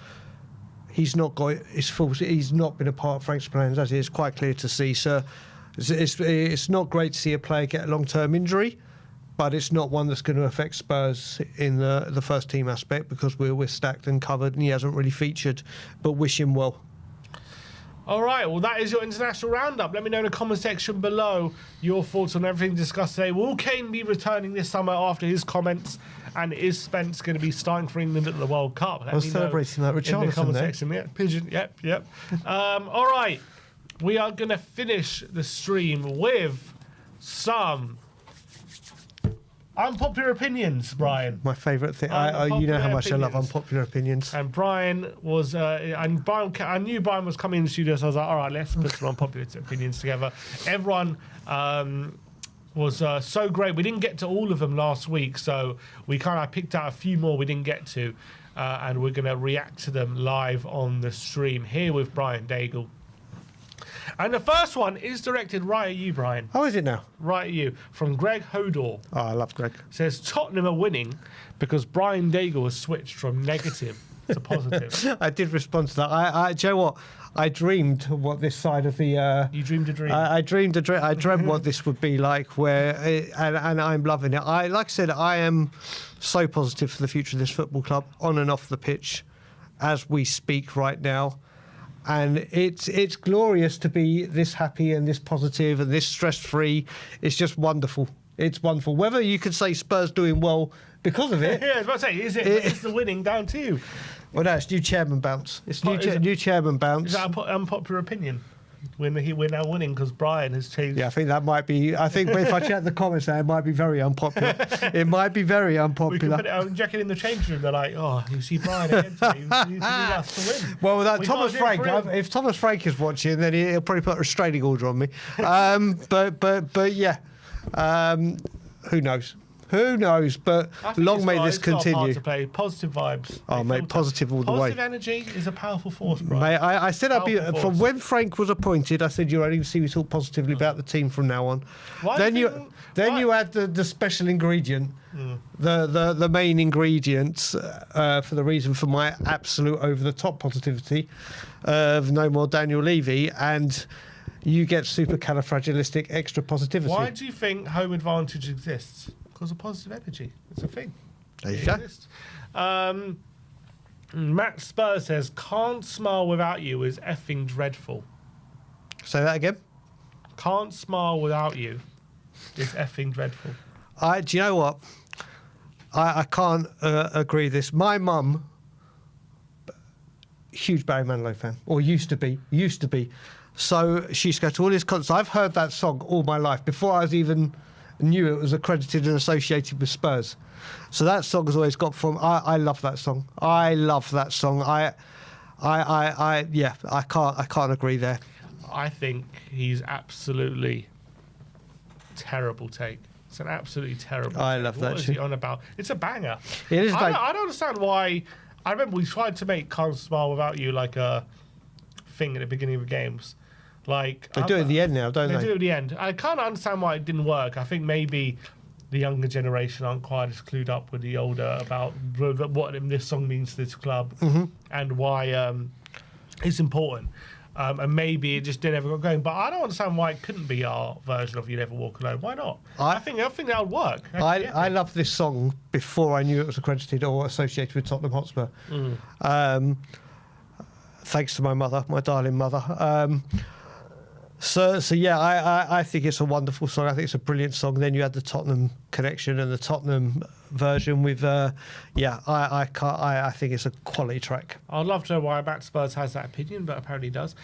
he's not got his full. He's not been a part of Frank's plans, as it is quite clear to see. So it's not great to see a player get a long-term injury, but it's not one that's going to affect Spurs in the first team aspect because we're stacked and covered, and he hasn't really featured. But wish him well. All right, well, that is your international roundup. Let me know in the comment section below your thoughts on everything discussed today. Will Kane be returning this summer after his comments? And is Spence going to be starting for England at the World Cup? I was celebrating that with in the comment there. section. Yeah, pigeon. Yep. All right, we are going to finish the stream with some unpopular opinions, Brian. My favourite thing. You know how much I love unpopular opinions. And Brian was, I knew Brian was coming in the studio, so I was like, all right, let's put some unpopular opinions together. Everyone was so great. We didn't get to all of them last week, so I picked out a few more we didn't get to, and we're going to react to them live on the stream here with Brian Daigle. And the first one is directed right at you, Brian. Oh, is it now? Right at you. From Greg Hodor. Oh, I love Greg. Says Tottenham are winning because Brian Daigle has switched from negative to positive. I did respond to that. Do you know what? I dreamed what this side of the... You dreamed a dream. I dreamed a dream. I dreamt what this would be like, and I'm loving it. Like I said, I am so positive for the future of this football club, on and off the pitch, as we speak right now. And it's glorious to be this happy and this positive and this stress-free. It's just wonderful. It's wonderful. Whether you could say Spurs doing well because of it... Yeah, I was about to say, is the winning down to you? Well, no, it's new chairman bounce. It's new chairman bounce. Is that an unpopular opinion? We're now winning because Brian has changed. Yeah, I think that might be... I think if I check the comments there, it might be very unpopular. It might be very unpopular. We can put it out and check it in the change room. They're like, oh, you see Brian again today. You need us to win. Well, Thomas Frank, if Thomas Frank is watching, then he'll probably put a restraining order on me. But yeah, who knows? Who knows? But long may this continue. Hard to play. Positive vibes. Oh, mate, positive all the way. Positive energy is a powerful force, Brian. Mate, I said I'd be... From when Frank was appointed, I said you'll only see me talk positively about the team from now on. Then you add the special ingredient, the main ingredients for the reason for my absolute over-the-top positivity of no more Daniel Levy, and you get supercalifragilistic extra positivity. Why do you think home advantage exists? Because of positive energy. It's a thing. There you go. Matt Spurs says, can't smile without you is effing dreadful. Say that again. Can't smile without you is effing dreadful. Do you know what? I can't agree with this. My mum, huge Barry Manilow fan, or used to be. So she used to go to all his concerts. I've heard that song all my life before I was even knew it was accredited and associated with Spurs. So that song has always got from. I love that song. I can't agree there. I think he's absolutely terrible take. It's an absolutely terrible. I take. love that. What is he on about? It's a banger. It is. I don't understand why. I remember we tried to make "Can't Smile Without You" like a thing at the beginning of the games. Like They do it at the end now, don't they? They do it at the end. I can't understand why it didn't work. I think maybe the younger generation aren't quite as clued up with the older about what this song means to this club and why it's important. And maybe it just didn't ever get going. But I don't understand why it couldn't be our version of "You Never Walk Alone." Why not? I think that would work. I love this song before I knew it was accredited or associated with Tottenham Hotspur. Thanks to my mother, my darling mother. So yeah, I think it's a wonderful song. I think it's a brilliant song. Then you had the Tottenham connection and the Tottenham version with, I think it's a quality track. I'd love to know why Matt Spurs has that opinion, but apparently he does.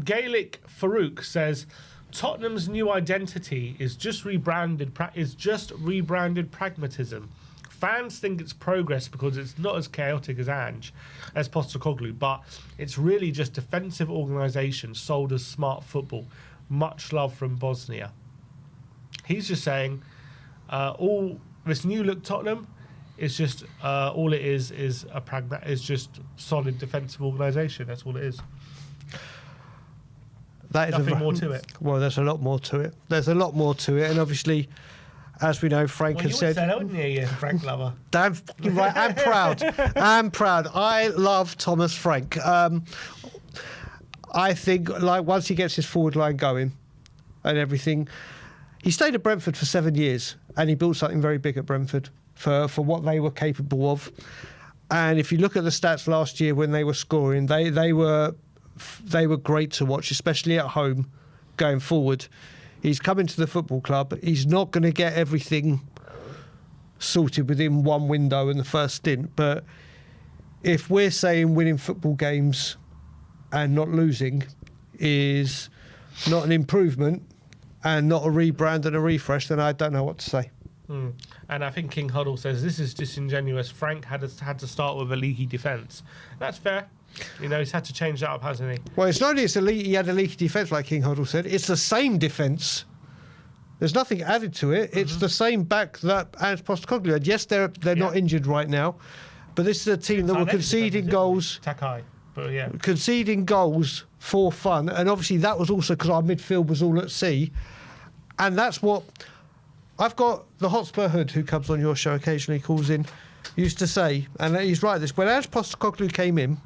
Gaelic Farouk says Tottenham's new identity is just rebranded pragmatism. Fans think it's progress because it's not as chaotic as Postecoglou, but it's really just defensive organisation sold as smart football. Much love from Bosnia. He's just saying all this new look Tottenham is just all it is just solid defensive organisation. That's all it is. That is nothing more to it. Well, there's a lot more to it. And obviously, as we know, Frank has said... Well, you would say that, wouldn't you, Frank lover? Damn fucking right. I'm proud. I love Thomas Frank. I think, like, once he gets his forward line going and everything... He stayed at Brentford for 7 years and he built something very big at Brentford for what they were capable of. And if you look at the stats last year when they were scoring, they were great to watch, especially at home going forward. He's coming to the football club. He's not going to get everything sorted within one window in the first stint. But if we're saying winning football games and not losing is not an improvement and not a rebrand and a refresh, then I don't know what to say. And I think King Huddle says this is disingenuous. Frank had to start with a leaky defence. That's fair. You know, he's had to change that up, hasn't he? Well, it's not only he had a leaky defence, like King Hoddle said. It's the same defence. There's nothing added to it. It's the same back that Ange Postecoglou had. Yes, they're not injured right now, but this is a team that were conceding goals. Takai, but yeah, conceding goals for fun, and obviously that was also because our midfield was all at sea, and that's what I've got. The Hotspur Hood, who comes on your show occasionally, calls in, used to say, and he's right. This when Ange Postecoglou came in.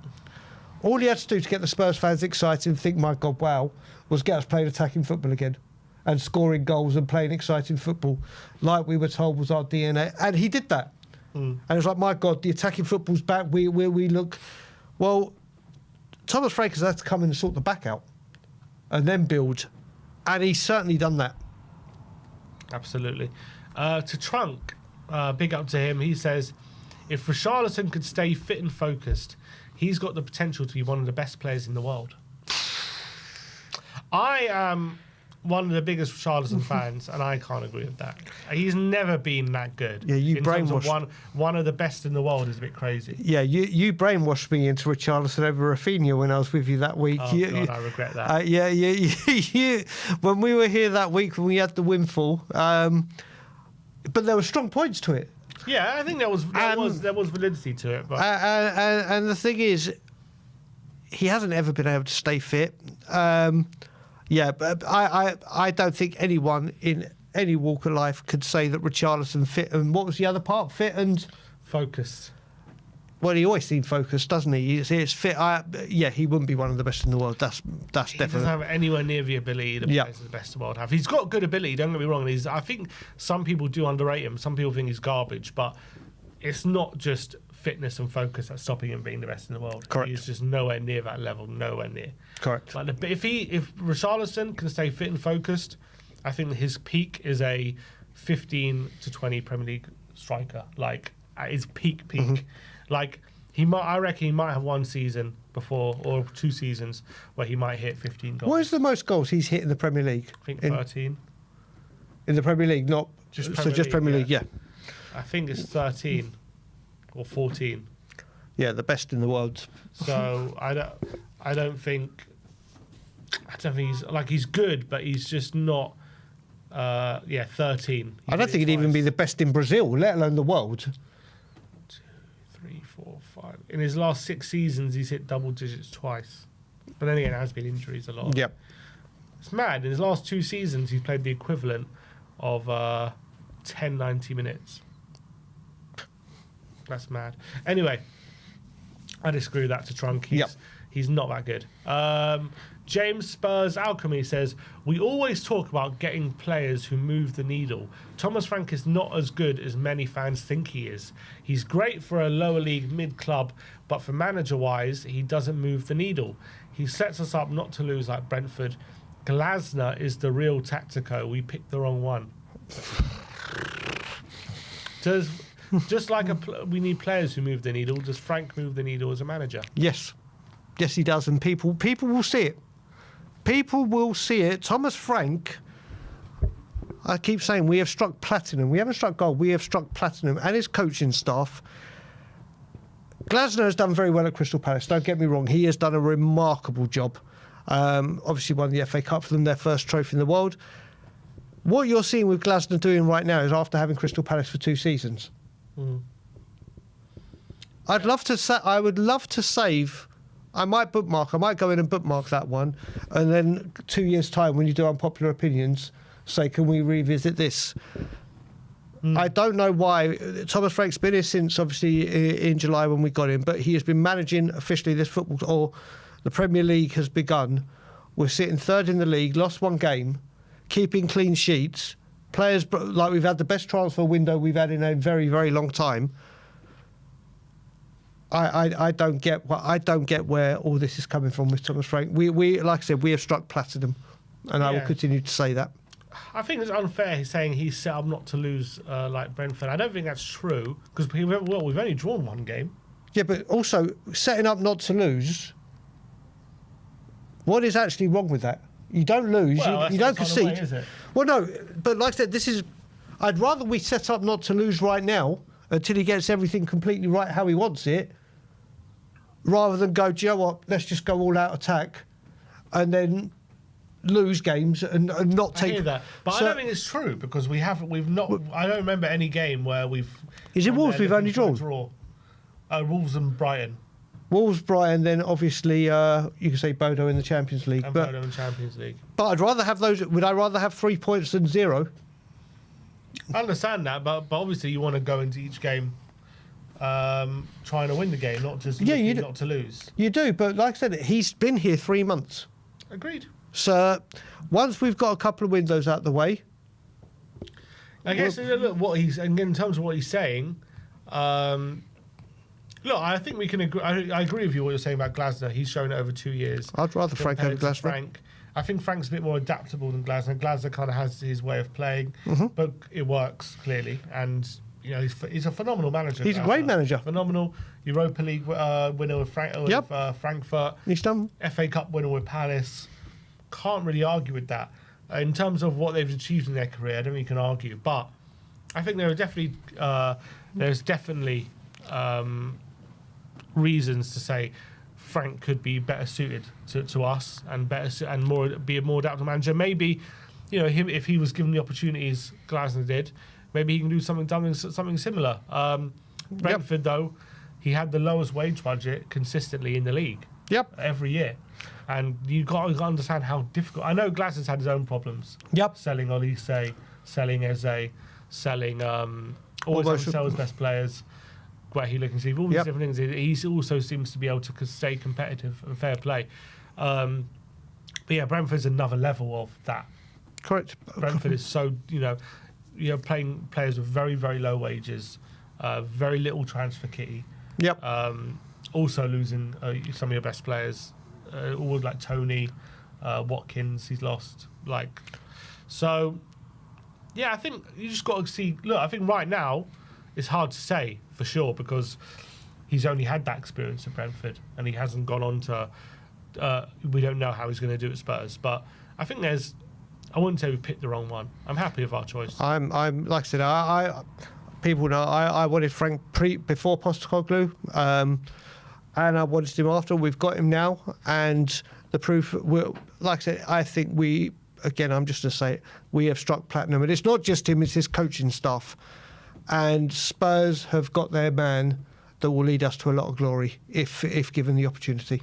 All he had to do to get the Spurs fans excited and think, my God, wow, was get us playing attacking football again and scoring goals and playing exciting football like we were told was our DNA. And he did that. And it was like, my God, the attacking football's back. We look... Well, Thomas Frank has had to come in and sort the back out and then build. And he's certainly done that. Absolutely. To Trunk, big up to him. He says, if Richarlison could stay fit and focused... He's got the potential to be one of the best players in the world. I am one of the biggest Richarlison fans, and I can't agree with that. He's never been that good. Yeah, you brainwashed. One of the best in the world is a bit crazy. Yeah, you brainwashed me into Richarlison over Rafinha when I was with you that week. Oh, God, I regret that. When we were here that week when we had the windfall, but there were strong points to it. Yeah, I think there was validity to it. But. And the thing is, he hasn't ever been able to stay fit. But I don't think anyone in any walk of life could say that Richarlison fit. And what was the other part? Fit and focused. Well, he always seemed focused, doesn't he? He's fit. He wouldn't be one of the best in the world. That's definitely. He doesn't have anywhere near the ability the players of the best in the world have. He's got good ability. Don't get me wrong. I think some people do underrate him. Some people think he's garbage, but it's not just fitness and focus that's stopping him being the best in the world. Correct. He's just nowhere near that level. Nowhere near. Correct. Like if Richarlison can stay fit and focused, I think his peak is a 15 to 20 Premier League striker, like at his peak. Like I reckon he might have one season before or 2 seasons where he might hit 15 goals. What is the most goals he's hit in the Premier League? I think 13. In the Premier League, not Just just Premier League, yeah. I think it's 13 or 14. Yeah, the best in the world. So I don't think he's good, but he's just not. 13. I don't think he'd even be the best in Brazil, let alone the world. 2, 3, 4, 5. In his last 6 seasons, he's hit double digits twice. But then again, it has been injuries a lot. Yep. It's mad. In his last 2 seasons, he's played the equivalent of 10 90 minutes. That's mad. Anyway, I disagree with that to Trunk. He's not that good. James Spurs Alchemy says, we always talk about getting players who move the needle. Thomas Frank is not as good as many fans think he is. He's great for a lower league mid-club, but for manager-wise, he doesn't move the needle. He sets us up not to lose like Brentford. Glasner is the real tactico. We picked the wrong one. Just like we need players who move the needle, does Frank move the needle as a manager? Yes. Yes, he does, and people will see it. People will see it. Thomas Frank, I keep saying we have struck platinum. We haven't struck gold, we have struck platinum, and his coaching staff. Glasner has done very well at Crystal Palace, don't get me wrong. He has done a remarkable job. Obviously won the FA Cup for them, their first trophy in the world. What you're seeing with Glasner doing right now is after having Crystal Palace for 2 seasons. I would love to save. I might go in and bookmark that one, and then 2 years' time, when you do unpopular opinions, say, can we revisit this? I don't know why. Thomas Frank's been here since, obviously, in July when we got him, but he has been managing officially this football, or the Premier League has begun. We're sitting 3rd in the league, lost 1 game, keeping clean sheets. Players, like we've had the best transfer window we've had in a very, very long time. I don't get where all this is coming from with Thomas Frank. We like I said, we have struck platinum, and I will continue to say that. I think it's unfair saying he's set up not to lose like Brentford. I don't think that's true because we've only drawn 1 game. Yeah, but also setting up not to lose. What is actually wrong with that? You don't lose. Well, you don't concede. Way, is it? Well, no, but like I said, I'd rather we set up not to lose right now until he gets everything completely right how he wants it, rather than go, do you know what, let's just go all out attack and then lose games and not take... I hear that. But I don't think it's true because we've not... I don't remember any game where we've... Is it Wolves we've only drawn? Wolves and Brighton. Wolves, Brighton, then obviously you can say Bodo in the Champions League. Bodo in the Champions League. But I'd rather have those... Would I rather have 3 points than 0? I understand that, but obviously you want to go into each game trying to win the game, not just not to lose. You do, but like I said, he's been here 3 months. Agreed. So once we've got a couple of windows out the way... I guess look, what he's... And in terms of what he's saying... look, I think we can agree. I agree with you what you're saying about Glasner. He's shown it over 2 years. I'd rather Frank over Glasner. I think Frank's a bit more adaptable than Glasner. Glasner kind of has his way of playing, but it works clearly. And you know, he's a phenomenal manager. He's a great manager. Phenomenal Europa League winner with Frankfurt. He's done. FA Cup winner with Palace. Can't really argue with that. In terms of what they've achieved in their career, I don't think you can argue. But I think there's definitely reasons to say Frank could be better suited to us and be a more adaptable manager. Maybe, you know, if he was given the opportunities Glasner did, maybe he can do something similar. Brentford though, he had the lowest wage budget consistently in the league. Yep. Every year, and you got to understand how difficult. I know Glasner's had his own problems. Yep. Selling Olise, selling Eze, selling always having to sell his best players. Where he looking to see all these different things. He also seems to be able to stay competitive and fair play. But yeah, Brentford's another level of that. Correct. Brentford is so, you're playing players with very, very low wages, very little transfer kitty. Yep. Also losing some of your best players, all like Tony, Watkins, he's lost. So, yeah, I think you just got to see. Look, I think right now, it's hard to say for sure because he's only had that experience at Brentford and he hasn't gone on to. We don't know how he's going to do at Spurs, but I think I wouldn't say we picked the wrong one. I'm happy with our choice. I'm like I said, I people know I wanted Frank before Postecoglou, and I wanted him after. We've got him now, and the proof. Like I said, I think we. Again, I'm just going to say it, we have struck platinum, and it's not just him; it's his coaching staff. And Spurs have got their man that will lead us to a lot of glory if given the opportunity.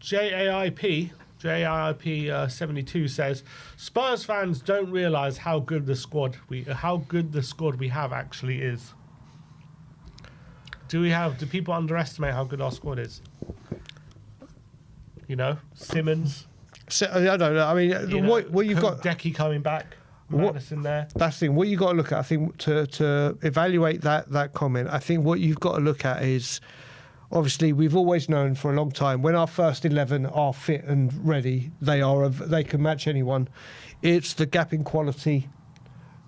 JAIP 72 says Spurs fans don't realise how good the squad we have actually is. Do people underestimate how good our squad is? You know, Simmons. So, I don't know. I mean, what you've got. Decky coming back. Madison there. That's the thing. What you've got to look at, I think, to evaluate that comment, I think what you've got to look at is, obviously, we've always known for a long time when our first 11 are fit and ready, they can match anyone. It's the gap in quality.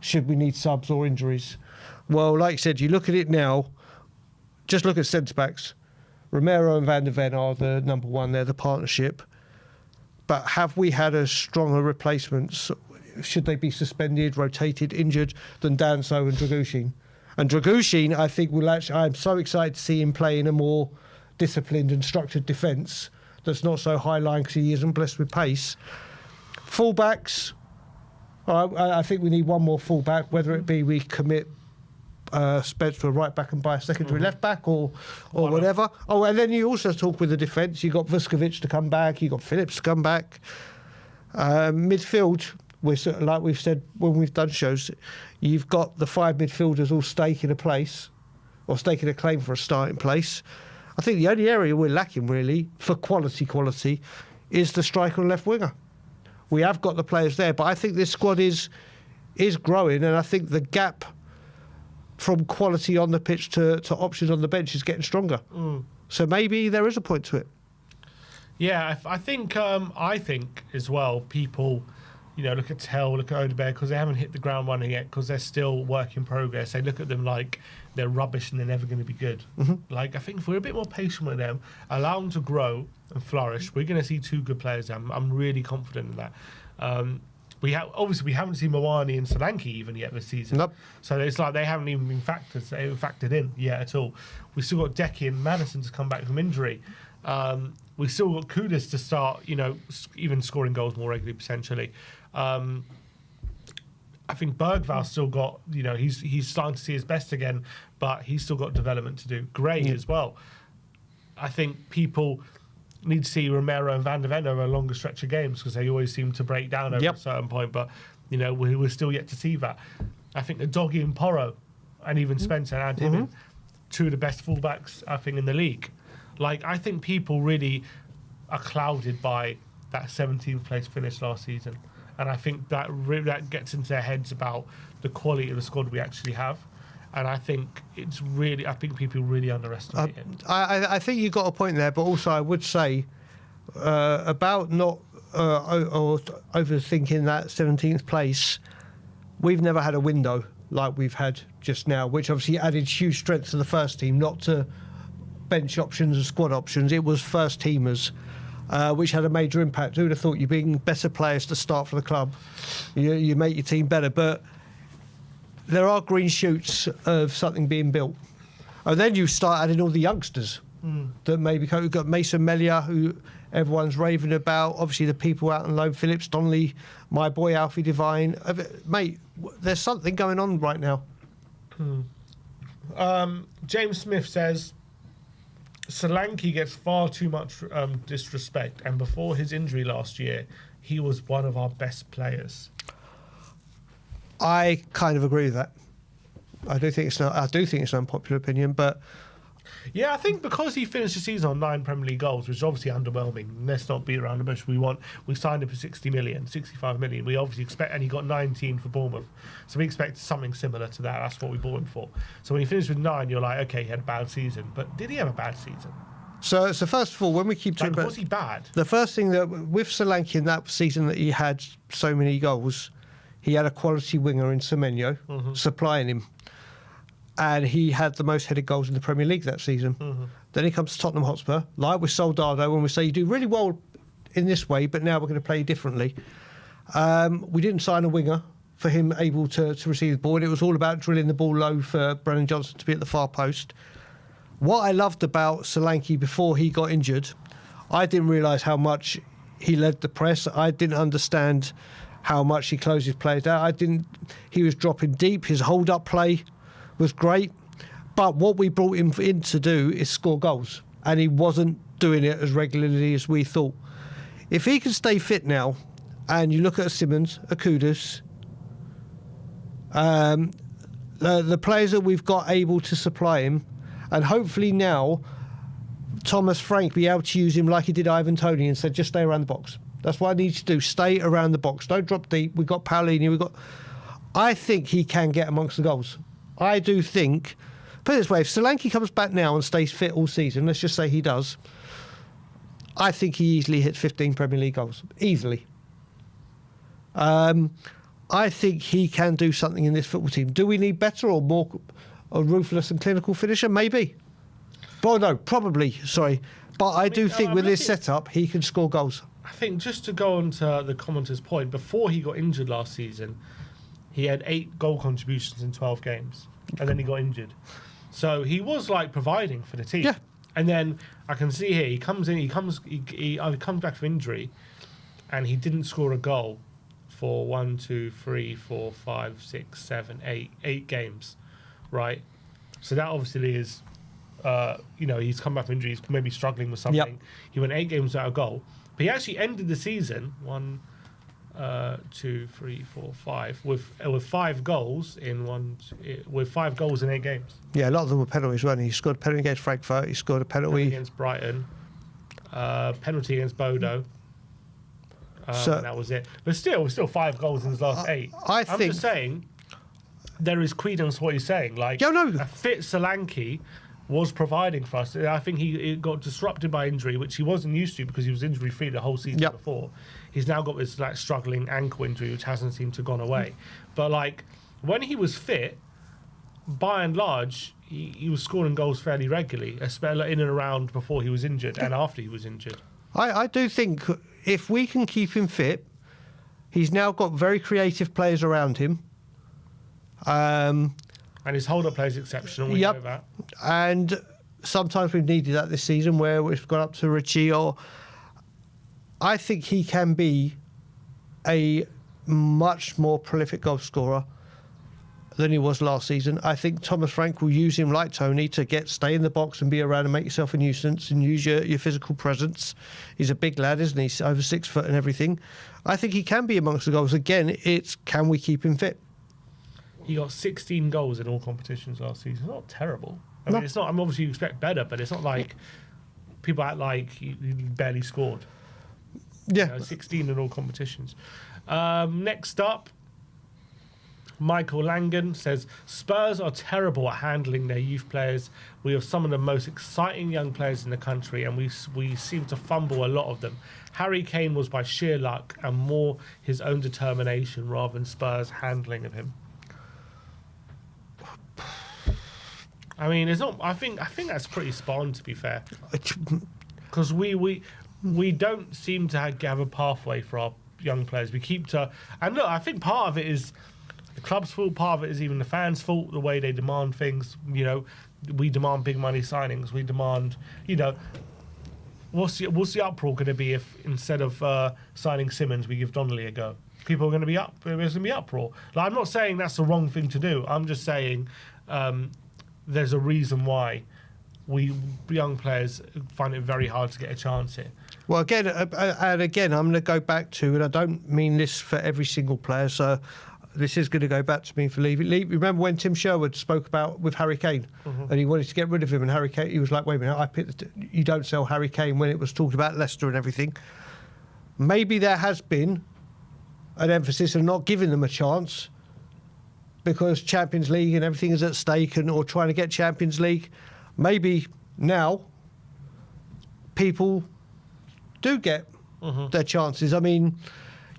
Should we need subs or injuries? Well, like I said, you look at it now. Just look at centre backs. Romero and Van der Ven are the number one. They're the partnership. But have we had a stronger replacements? Should they be suspended, rotated, injured than Danso and Dragushin? And Dragushin, I think, I'm so excited to see him play in a more disciplined and structured defence that's not so high-line because he isn't blessed with pace. Full-backs, I think we need one more full-back, whether it be we commit Spence to a right-back and buy a secondary left-back or whatever. Oh, and then you also talk with the defence. You've got Vuskovic to come back. You've got Phillips to come back. Midfield... like we've said when we've done shows, you've got the 5 midfielders all staking a place, or staking a claim for a starting place. I think the only area we're lacking really for quality is the striker and left winger. We have got the players there, but I think this squad is growing, and I think the gap from quality on the pitch to options on the bench is getting stronger. So maybe there is a point to it. Yeah, I think as well people. Look at Tell, look at Odegaard, because they haven't hit the ground running yet, because they're still work in progress. They look at them like they're rubbish and they're never going to be good. Like, I think if we're a bit more patient with them, allow them to grow and flourish, we're going to see 2 good players. I'm really confident in that. We haven't seen Mawani and Solanke even yet this season. Nope. So it's like they haven't even been factored in yet at all. We've still got Decky and Madison to come back from injury. We've still got Kudus to start, even scoring goals more regularly potentially. I think Bergval's still got, he's starting to see his best again, but he's still got development to do. Gray as well. I think people need to see Romero and Van der Ven over a longer stretch of games because they always seem to break down over a certain point, but, we're still yet to see that. I think the Doggy and Porro and even Spencer and Tim, 2 of the best fullbacks, I think, in the league. Like, I think people really are clouded by that 17th place finish last season. And I think that gets into their heads about the quality of the squad we actually have. And I think people really underestimate it. I think you've got a point there, but also I would say about not or overthinking that 17th place, we've never had a window like we've had just now, which obviously added huge strength to the first team, not to bench options and squad options. It was first teamers. Which had a major impact. Who would have thought you being better players to start for the club, you make your team better. But there are green shoots of something being built. And then you start adding all the youngsters that maybe you've got Mason Melia, who everyone's raving about. Obviously, the people out on loan, Phillips, Donnelly, my boy Alfie Devine. Mate, there's something going on right now. James Smith says, Solanke gets far too much disrespect, and before his injury last year, he was one of our best players. I kind of agree with that. I do think it's an unpopular opinion, but yeah, I think because he finished the season on 9 Premier League goals, which is obviously underwhelming. Let's not beat around the bush. We signed him for 65 million. We obviously expect, and he got 19 for Bournemouth, so we expect something similar to that. That's what we bought him for. So when he finished with 9, you're like, okay, he had a bad season, but did he have a bad season? So first of all, when we keep talking about, was he bad? The first thing that with Solanke in that season that he had so many goals, he had a quality winger in Semenyo supplying him. And he had the most headed goals in the Premier League that season. Then he comes to Tottenham Hotspur, like with Soldado, when we say you do really well in this way, but now we're going to play differently. We didn't sign a winger for him able to receive the ball. It was all about drilling the ball low for Brennan Johnson to be at the far post. What I loved about Solanke before he got injured, I didn't realise how much he led the press. I didn't understand how much he closed his players out. He was dropping deep. His hold-up play was great. But what we brought him in to do is score goals. And he wasn't doing it as regularly as we thought. If he can stay fit now, and you look at a Simmons, a Kudus, the players that we've got able to supply him, and hopefully now Thomas Frank be able to use him like he did Ivan Toney and said, just stay around the box. That's what I need you to do. Stay around the box. Don't drop deep. We've got Paulinho. I think he can get amongst the goals. I do think, put it this way, if Solanke comes back now and stays fit all season, let's just say he does, I think he easily hits 15 Premier League goals. Easily. I think he can do something in this football team. Do we need better or more a ruthless and clinical finisher? Maybe. Well, no, probably, sorry. But I do think with this setup, he can score goals. I think just to go on to the commenter's point, before he got injured last season, he had 8 goal contributions in 12 games. And then he got injured. So he was like providing for the team. Yeah. And then I can see here, he comes back from injury and he didn't score a goal for 1, 2, 3, 4, 5, 6, 7, 8 games, right? So that obviously is, he's come back from injury, he's maybe struggling with something. Yep. He went 8 games without a goal, but he actually ended the season 1, 2, 3, 4, 5 with 5 goals with 5 goals in 8 games. Yeah, a lot of them were penalties, weren't he? He scored a penalty against Frankfurt. He scored a penalty against Brighton, penalty against Bodo. So, and that was it. But still 5 goals in his last 8. I'm just saying, there is credence to what he's saying. Like, a fit Solanke was providing for us. I think he got disrupted by injury, which he wasn't used to because he was injury-free the whole season before. He's now got this struggling ankle injury, which hasn't seemed to have gone away. But when he was fit, by and large, he was scoring goals fairly regularly, especially in and around before he was injured and after he was injured. I do think if we can keep him fit, he's now got very creative players around him. And his hold-up play is exceptional. We know that. And sometimes we've needed that this season where we've gone up to Richie. I think he can be a much more prolific goal scorer than he was last season. I think Thomas Frank will use him like Tony to stay in the box and be around and make yourself a nuisance and use your physical presence. He's a big lad, isn't he? He's over 6 foot and everything. I think he can be amongst the goals. Again, it's can we keep him fit? He got 16 goals in all competitions last season. It's not terrible. I mean, it's not. I'm obviously you expect better, but it's not like people act like he barely scored. Yeah, 16 in all competitions. Next up, Michael Langan says, Spurs are terrible at handling their youth players. We have some of the most exciting young players in the country and we seem to fumble a lot of them. Harry Kane was by sheer luck and more his own determination rather than Spurs' handling of him. I mean, it's not. I think that's pretty spot on, to be fair, because we don't seem to have a pathway for our young players. We keep to, and look, I think part of it is the club's fault. Part of it is even the fans' fault. The way they demand things. We demand big money signings. We demand, what's the uproar going to be if instead of signing Simmons, we give Donnelly a go? People are going to be up. There's going to be uproar. Like, I'm not saying that's the wrong thing to do. I'm just saying. There's a reason why we young players find it very hard to get a chance here. Well, again, I'm going to go back to, and I don't mean this for every single player, so this is going to go back to me for Levy. Remember when Tim Sherwood spoke about with Harry Kane, and he wanted to get rid of him, and Harry Kane, he was like, wait a minute, you don't sell Harry Kane, when it was talked about Leicester and everything. Maybe there has been an emphasis on not giving them a chance, because Champions League and everything is at stake or trying to get Champions League. Maybe now people do get their chances. I mean,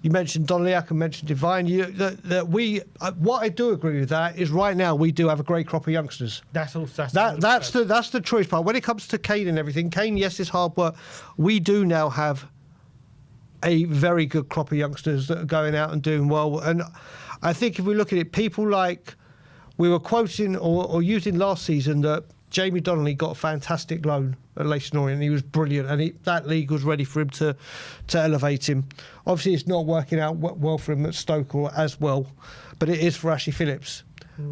You mentioned Donnelly, I can mention Divine. What I do agree with that is right now we do have a great crop of youngsters. That's the choice part. When it comes to Kane and everything, Kane, yes, it's hard work. We do now have a very good crop of youngsters that are going out and doing well. And I think if we look at it, people like we were quoting or using last season that Jamie Donnelly got a fantastic loan at Leyton Orient. He was brilliant, and that league was ready for him to elevate him. Obviously, it's not working out well for him at Stoke as well, but it is for Ashley Phillips.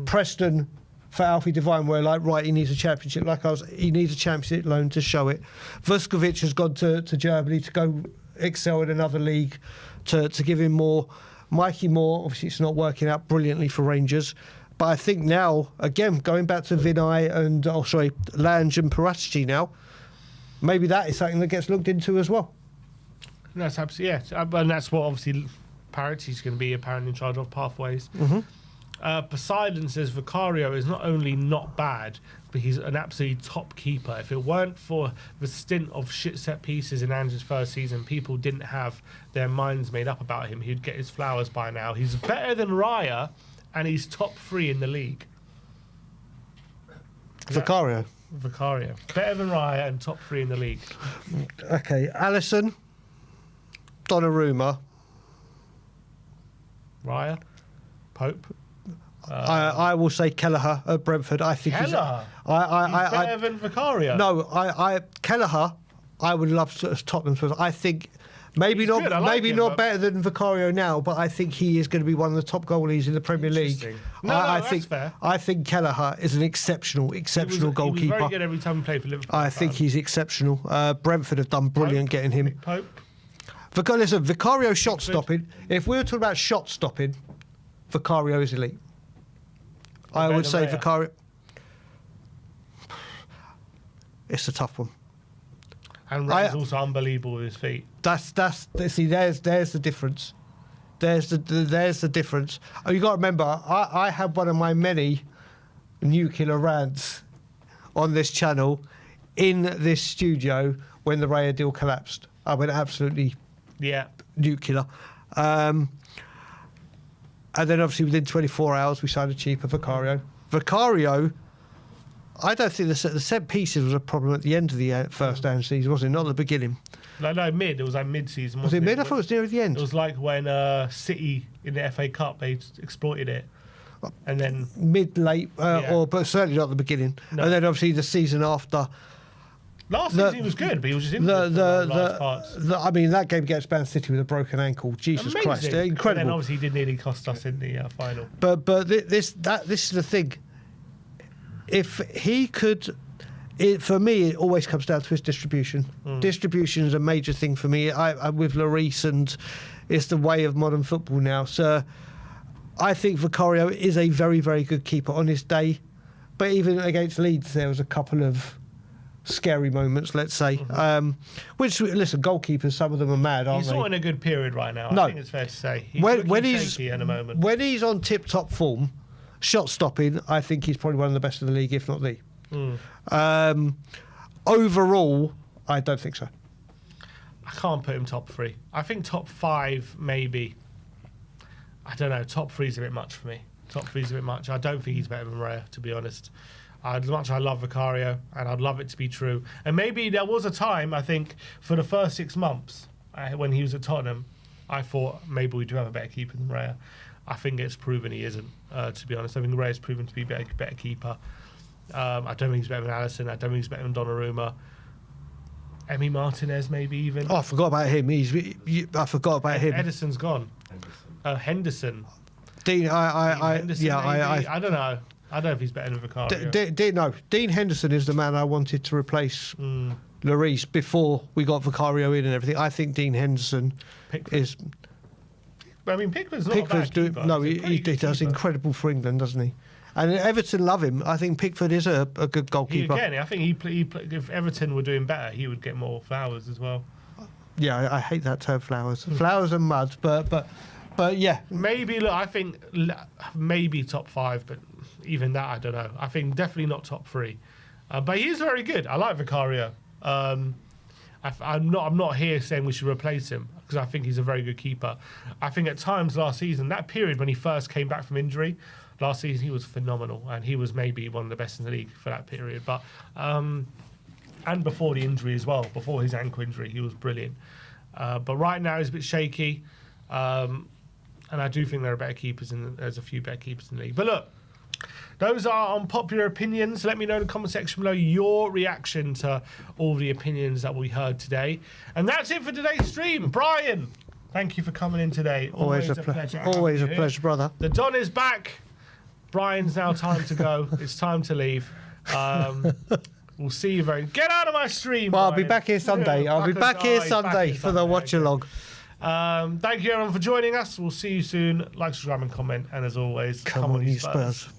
Preston, for Alfie Devine, where he needs a championship. He needs a championship loan to show it. Vuskovic has gone to Germany to go excel in another league to give him more. Mikey Moore, obviously, it's not working out brilliantly for Rangers. But I think now, again, going back to Vinay and, Lange and Paratici now, maybe that is something that gets looked into as well. That's absolutely, yeah. And that's what, obviously, Paratici's going to be apparently in charge of pathways. Poseidon says Vicario is not only not bad, but he's an absolutely top keeper. If it weren't for the stint of shit set pieces in Ange's first season, people didn't have their minds made up about him. He'd get his flowers by now. He's better than Raya, and he's top 3 in the league. Vicario. Better than Raya and top 3 in the league. Okay, Alisson, Donnarumma. Raya, Pope. I will say Kelleher at Brentford. I think Kelleher? he's better than Vicario. No, Kelleher, I would love to as Tottenham's first. I think maybe He's not good, I like him, not but- better than Vicario now, but I think he is going to be one of the top goalies in the Premier League. Interesting. I That's think fair. I think Kelleher is an exceptional He goalkeeper. was very good every time he played for Liverpool. I think he's exceptional. Brentford have done brilliant getting him. Nick Pope. Vicario shot stopping. If we were talking about shot stopping, Vicario is elite. I better would than say Raya? Vicario. It's a tough one. And Ray's also unbelievable with his feet. There's the difference. There's the difference. Oh, you got to remember, I had one of my many nuclear rants on this channel in this studio when the Raya deal collapsed. I went absolutely nuclear. And then obviously within 24 hours we signed a cheaper Vicario. Vicario, I don't think the set pieces was a problem at the end of the first Ange season, was it? Not at the beginning. No, mid. It was like mid-season. Was it mid? I thought it was near the end. It was like when City in the FA Cup, they exploited it. And then... Mid-late, but certainly not at the beginning. No. And then obviously the season after... Last season he was good, but he was just injured for large parts. I mean, that game against Man City with a broken ankle, Jesus Amazing. Christ, And incredible. then obviously he did nearly cost us in the final. But this is the thing. If he could, for me, it always comes down to his distribution. Distribution is a major thing for me. I'm with Lloris, and it's the way of modern football now. So I think Vicario is a very, very good keeper on his day. But even against Leeds, there was a couple of scary moments, let's say. Which, listen, goalkeepers, some of them are mad, aren't He's they? not in a good period right now. No. I think it's fair to say. He's When looking he's shaky in a moment. when he's on tip-top form, shot stopping, I think he's probably one of the best of the league, if not the. Overall, I don't think so. I can't put him top 3. I think top 5 maybe. I don't know. Top 3 is a bit much for me. Top 3 is a bit much. I don't think he's better than Raya, to be honest. As much as I love Vicario, and I'd love it to be true. And maybe there was a time, I think, for the first 6 months when he was at Tottenham, I thought maybe we do have a better keeper than Raya. I think it's proven he isn't, to be honest. I think Raya's proven to be a better keeper. I don't think he's better than Alisson. I don't think he's better than Donnarumma. Emi Martinez, maybe even. Oh, I forgot about him. I forgot about him. Edison's gone. Henderson. Dean, Henderson, yeah, maybe. I don't know. I don't know if he's better than Vicario. no, Dean Henderson is the man I wanted to replace Lloris before we got Vicario in and everything. I think Dean Henderson is. I mean, Pickford's not a bad keeper. No, He's a he pretty good does keeper. incredible for England, doesn't he? And Everton love him. I think Pickford is a good goalkeeper. I think if Everton were doing better, he would get more flowers as well. Yeah, I hate that term, flowers. Flowers and mud, but yeah. Maybe, look, I think maybe top 5, but even that, I don't know. I think definitely not top 3. But he is very good. I like Vicario. I'm not here saying we should replace him, because I think he's a very good keeper. I think at times last season, that period when he first came back from injury, last season he was phenomenal, and he was maybe one of the best in the league for that period. But and before the injury as well, before his ankle injury, he was brilliant. But right now he's a bit shaky, and I do think there are better keepers there's a few better keepers in the league. But look, those are unpopular opinions. Let me know in the comment section below your reaction to all the opinions that we heard today. And that's it for today's stream. Brian, thank you for coming in today. Always a pleasure. Always a pleasure, brother. The Don is back. Brian's now time to go. It's time to leave. We'll see you very... Get out of my stream, Well, I'll Brian. be back here Sunday. I'll be back here Sunday for the watch-along. Thank you everyone for joining us. We'll see you soon. Like, subscribe and comment. And as always, Come on, you Spurs.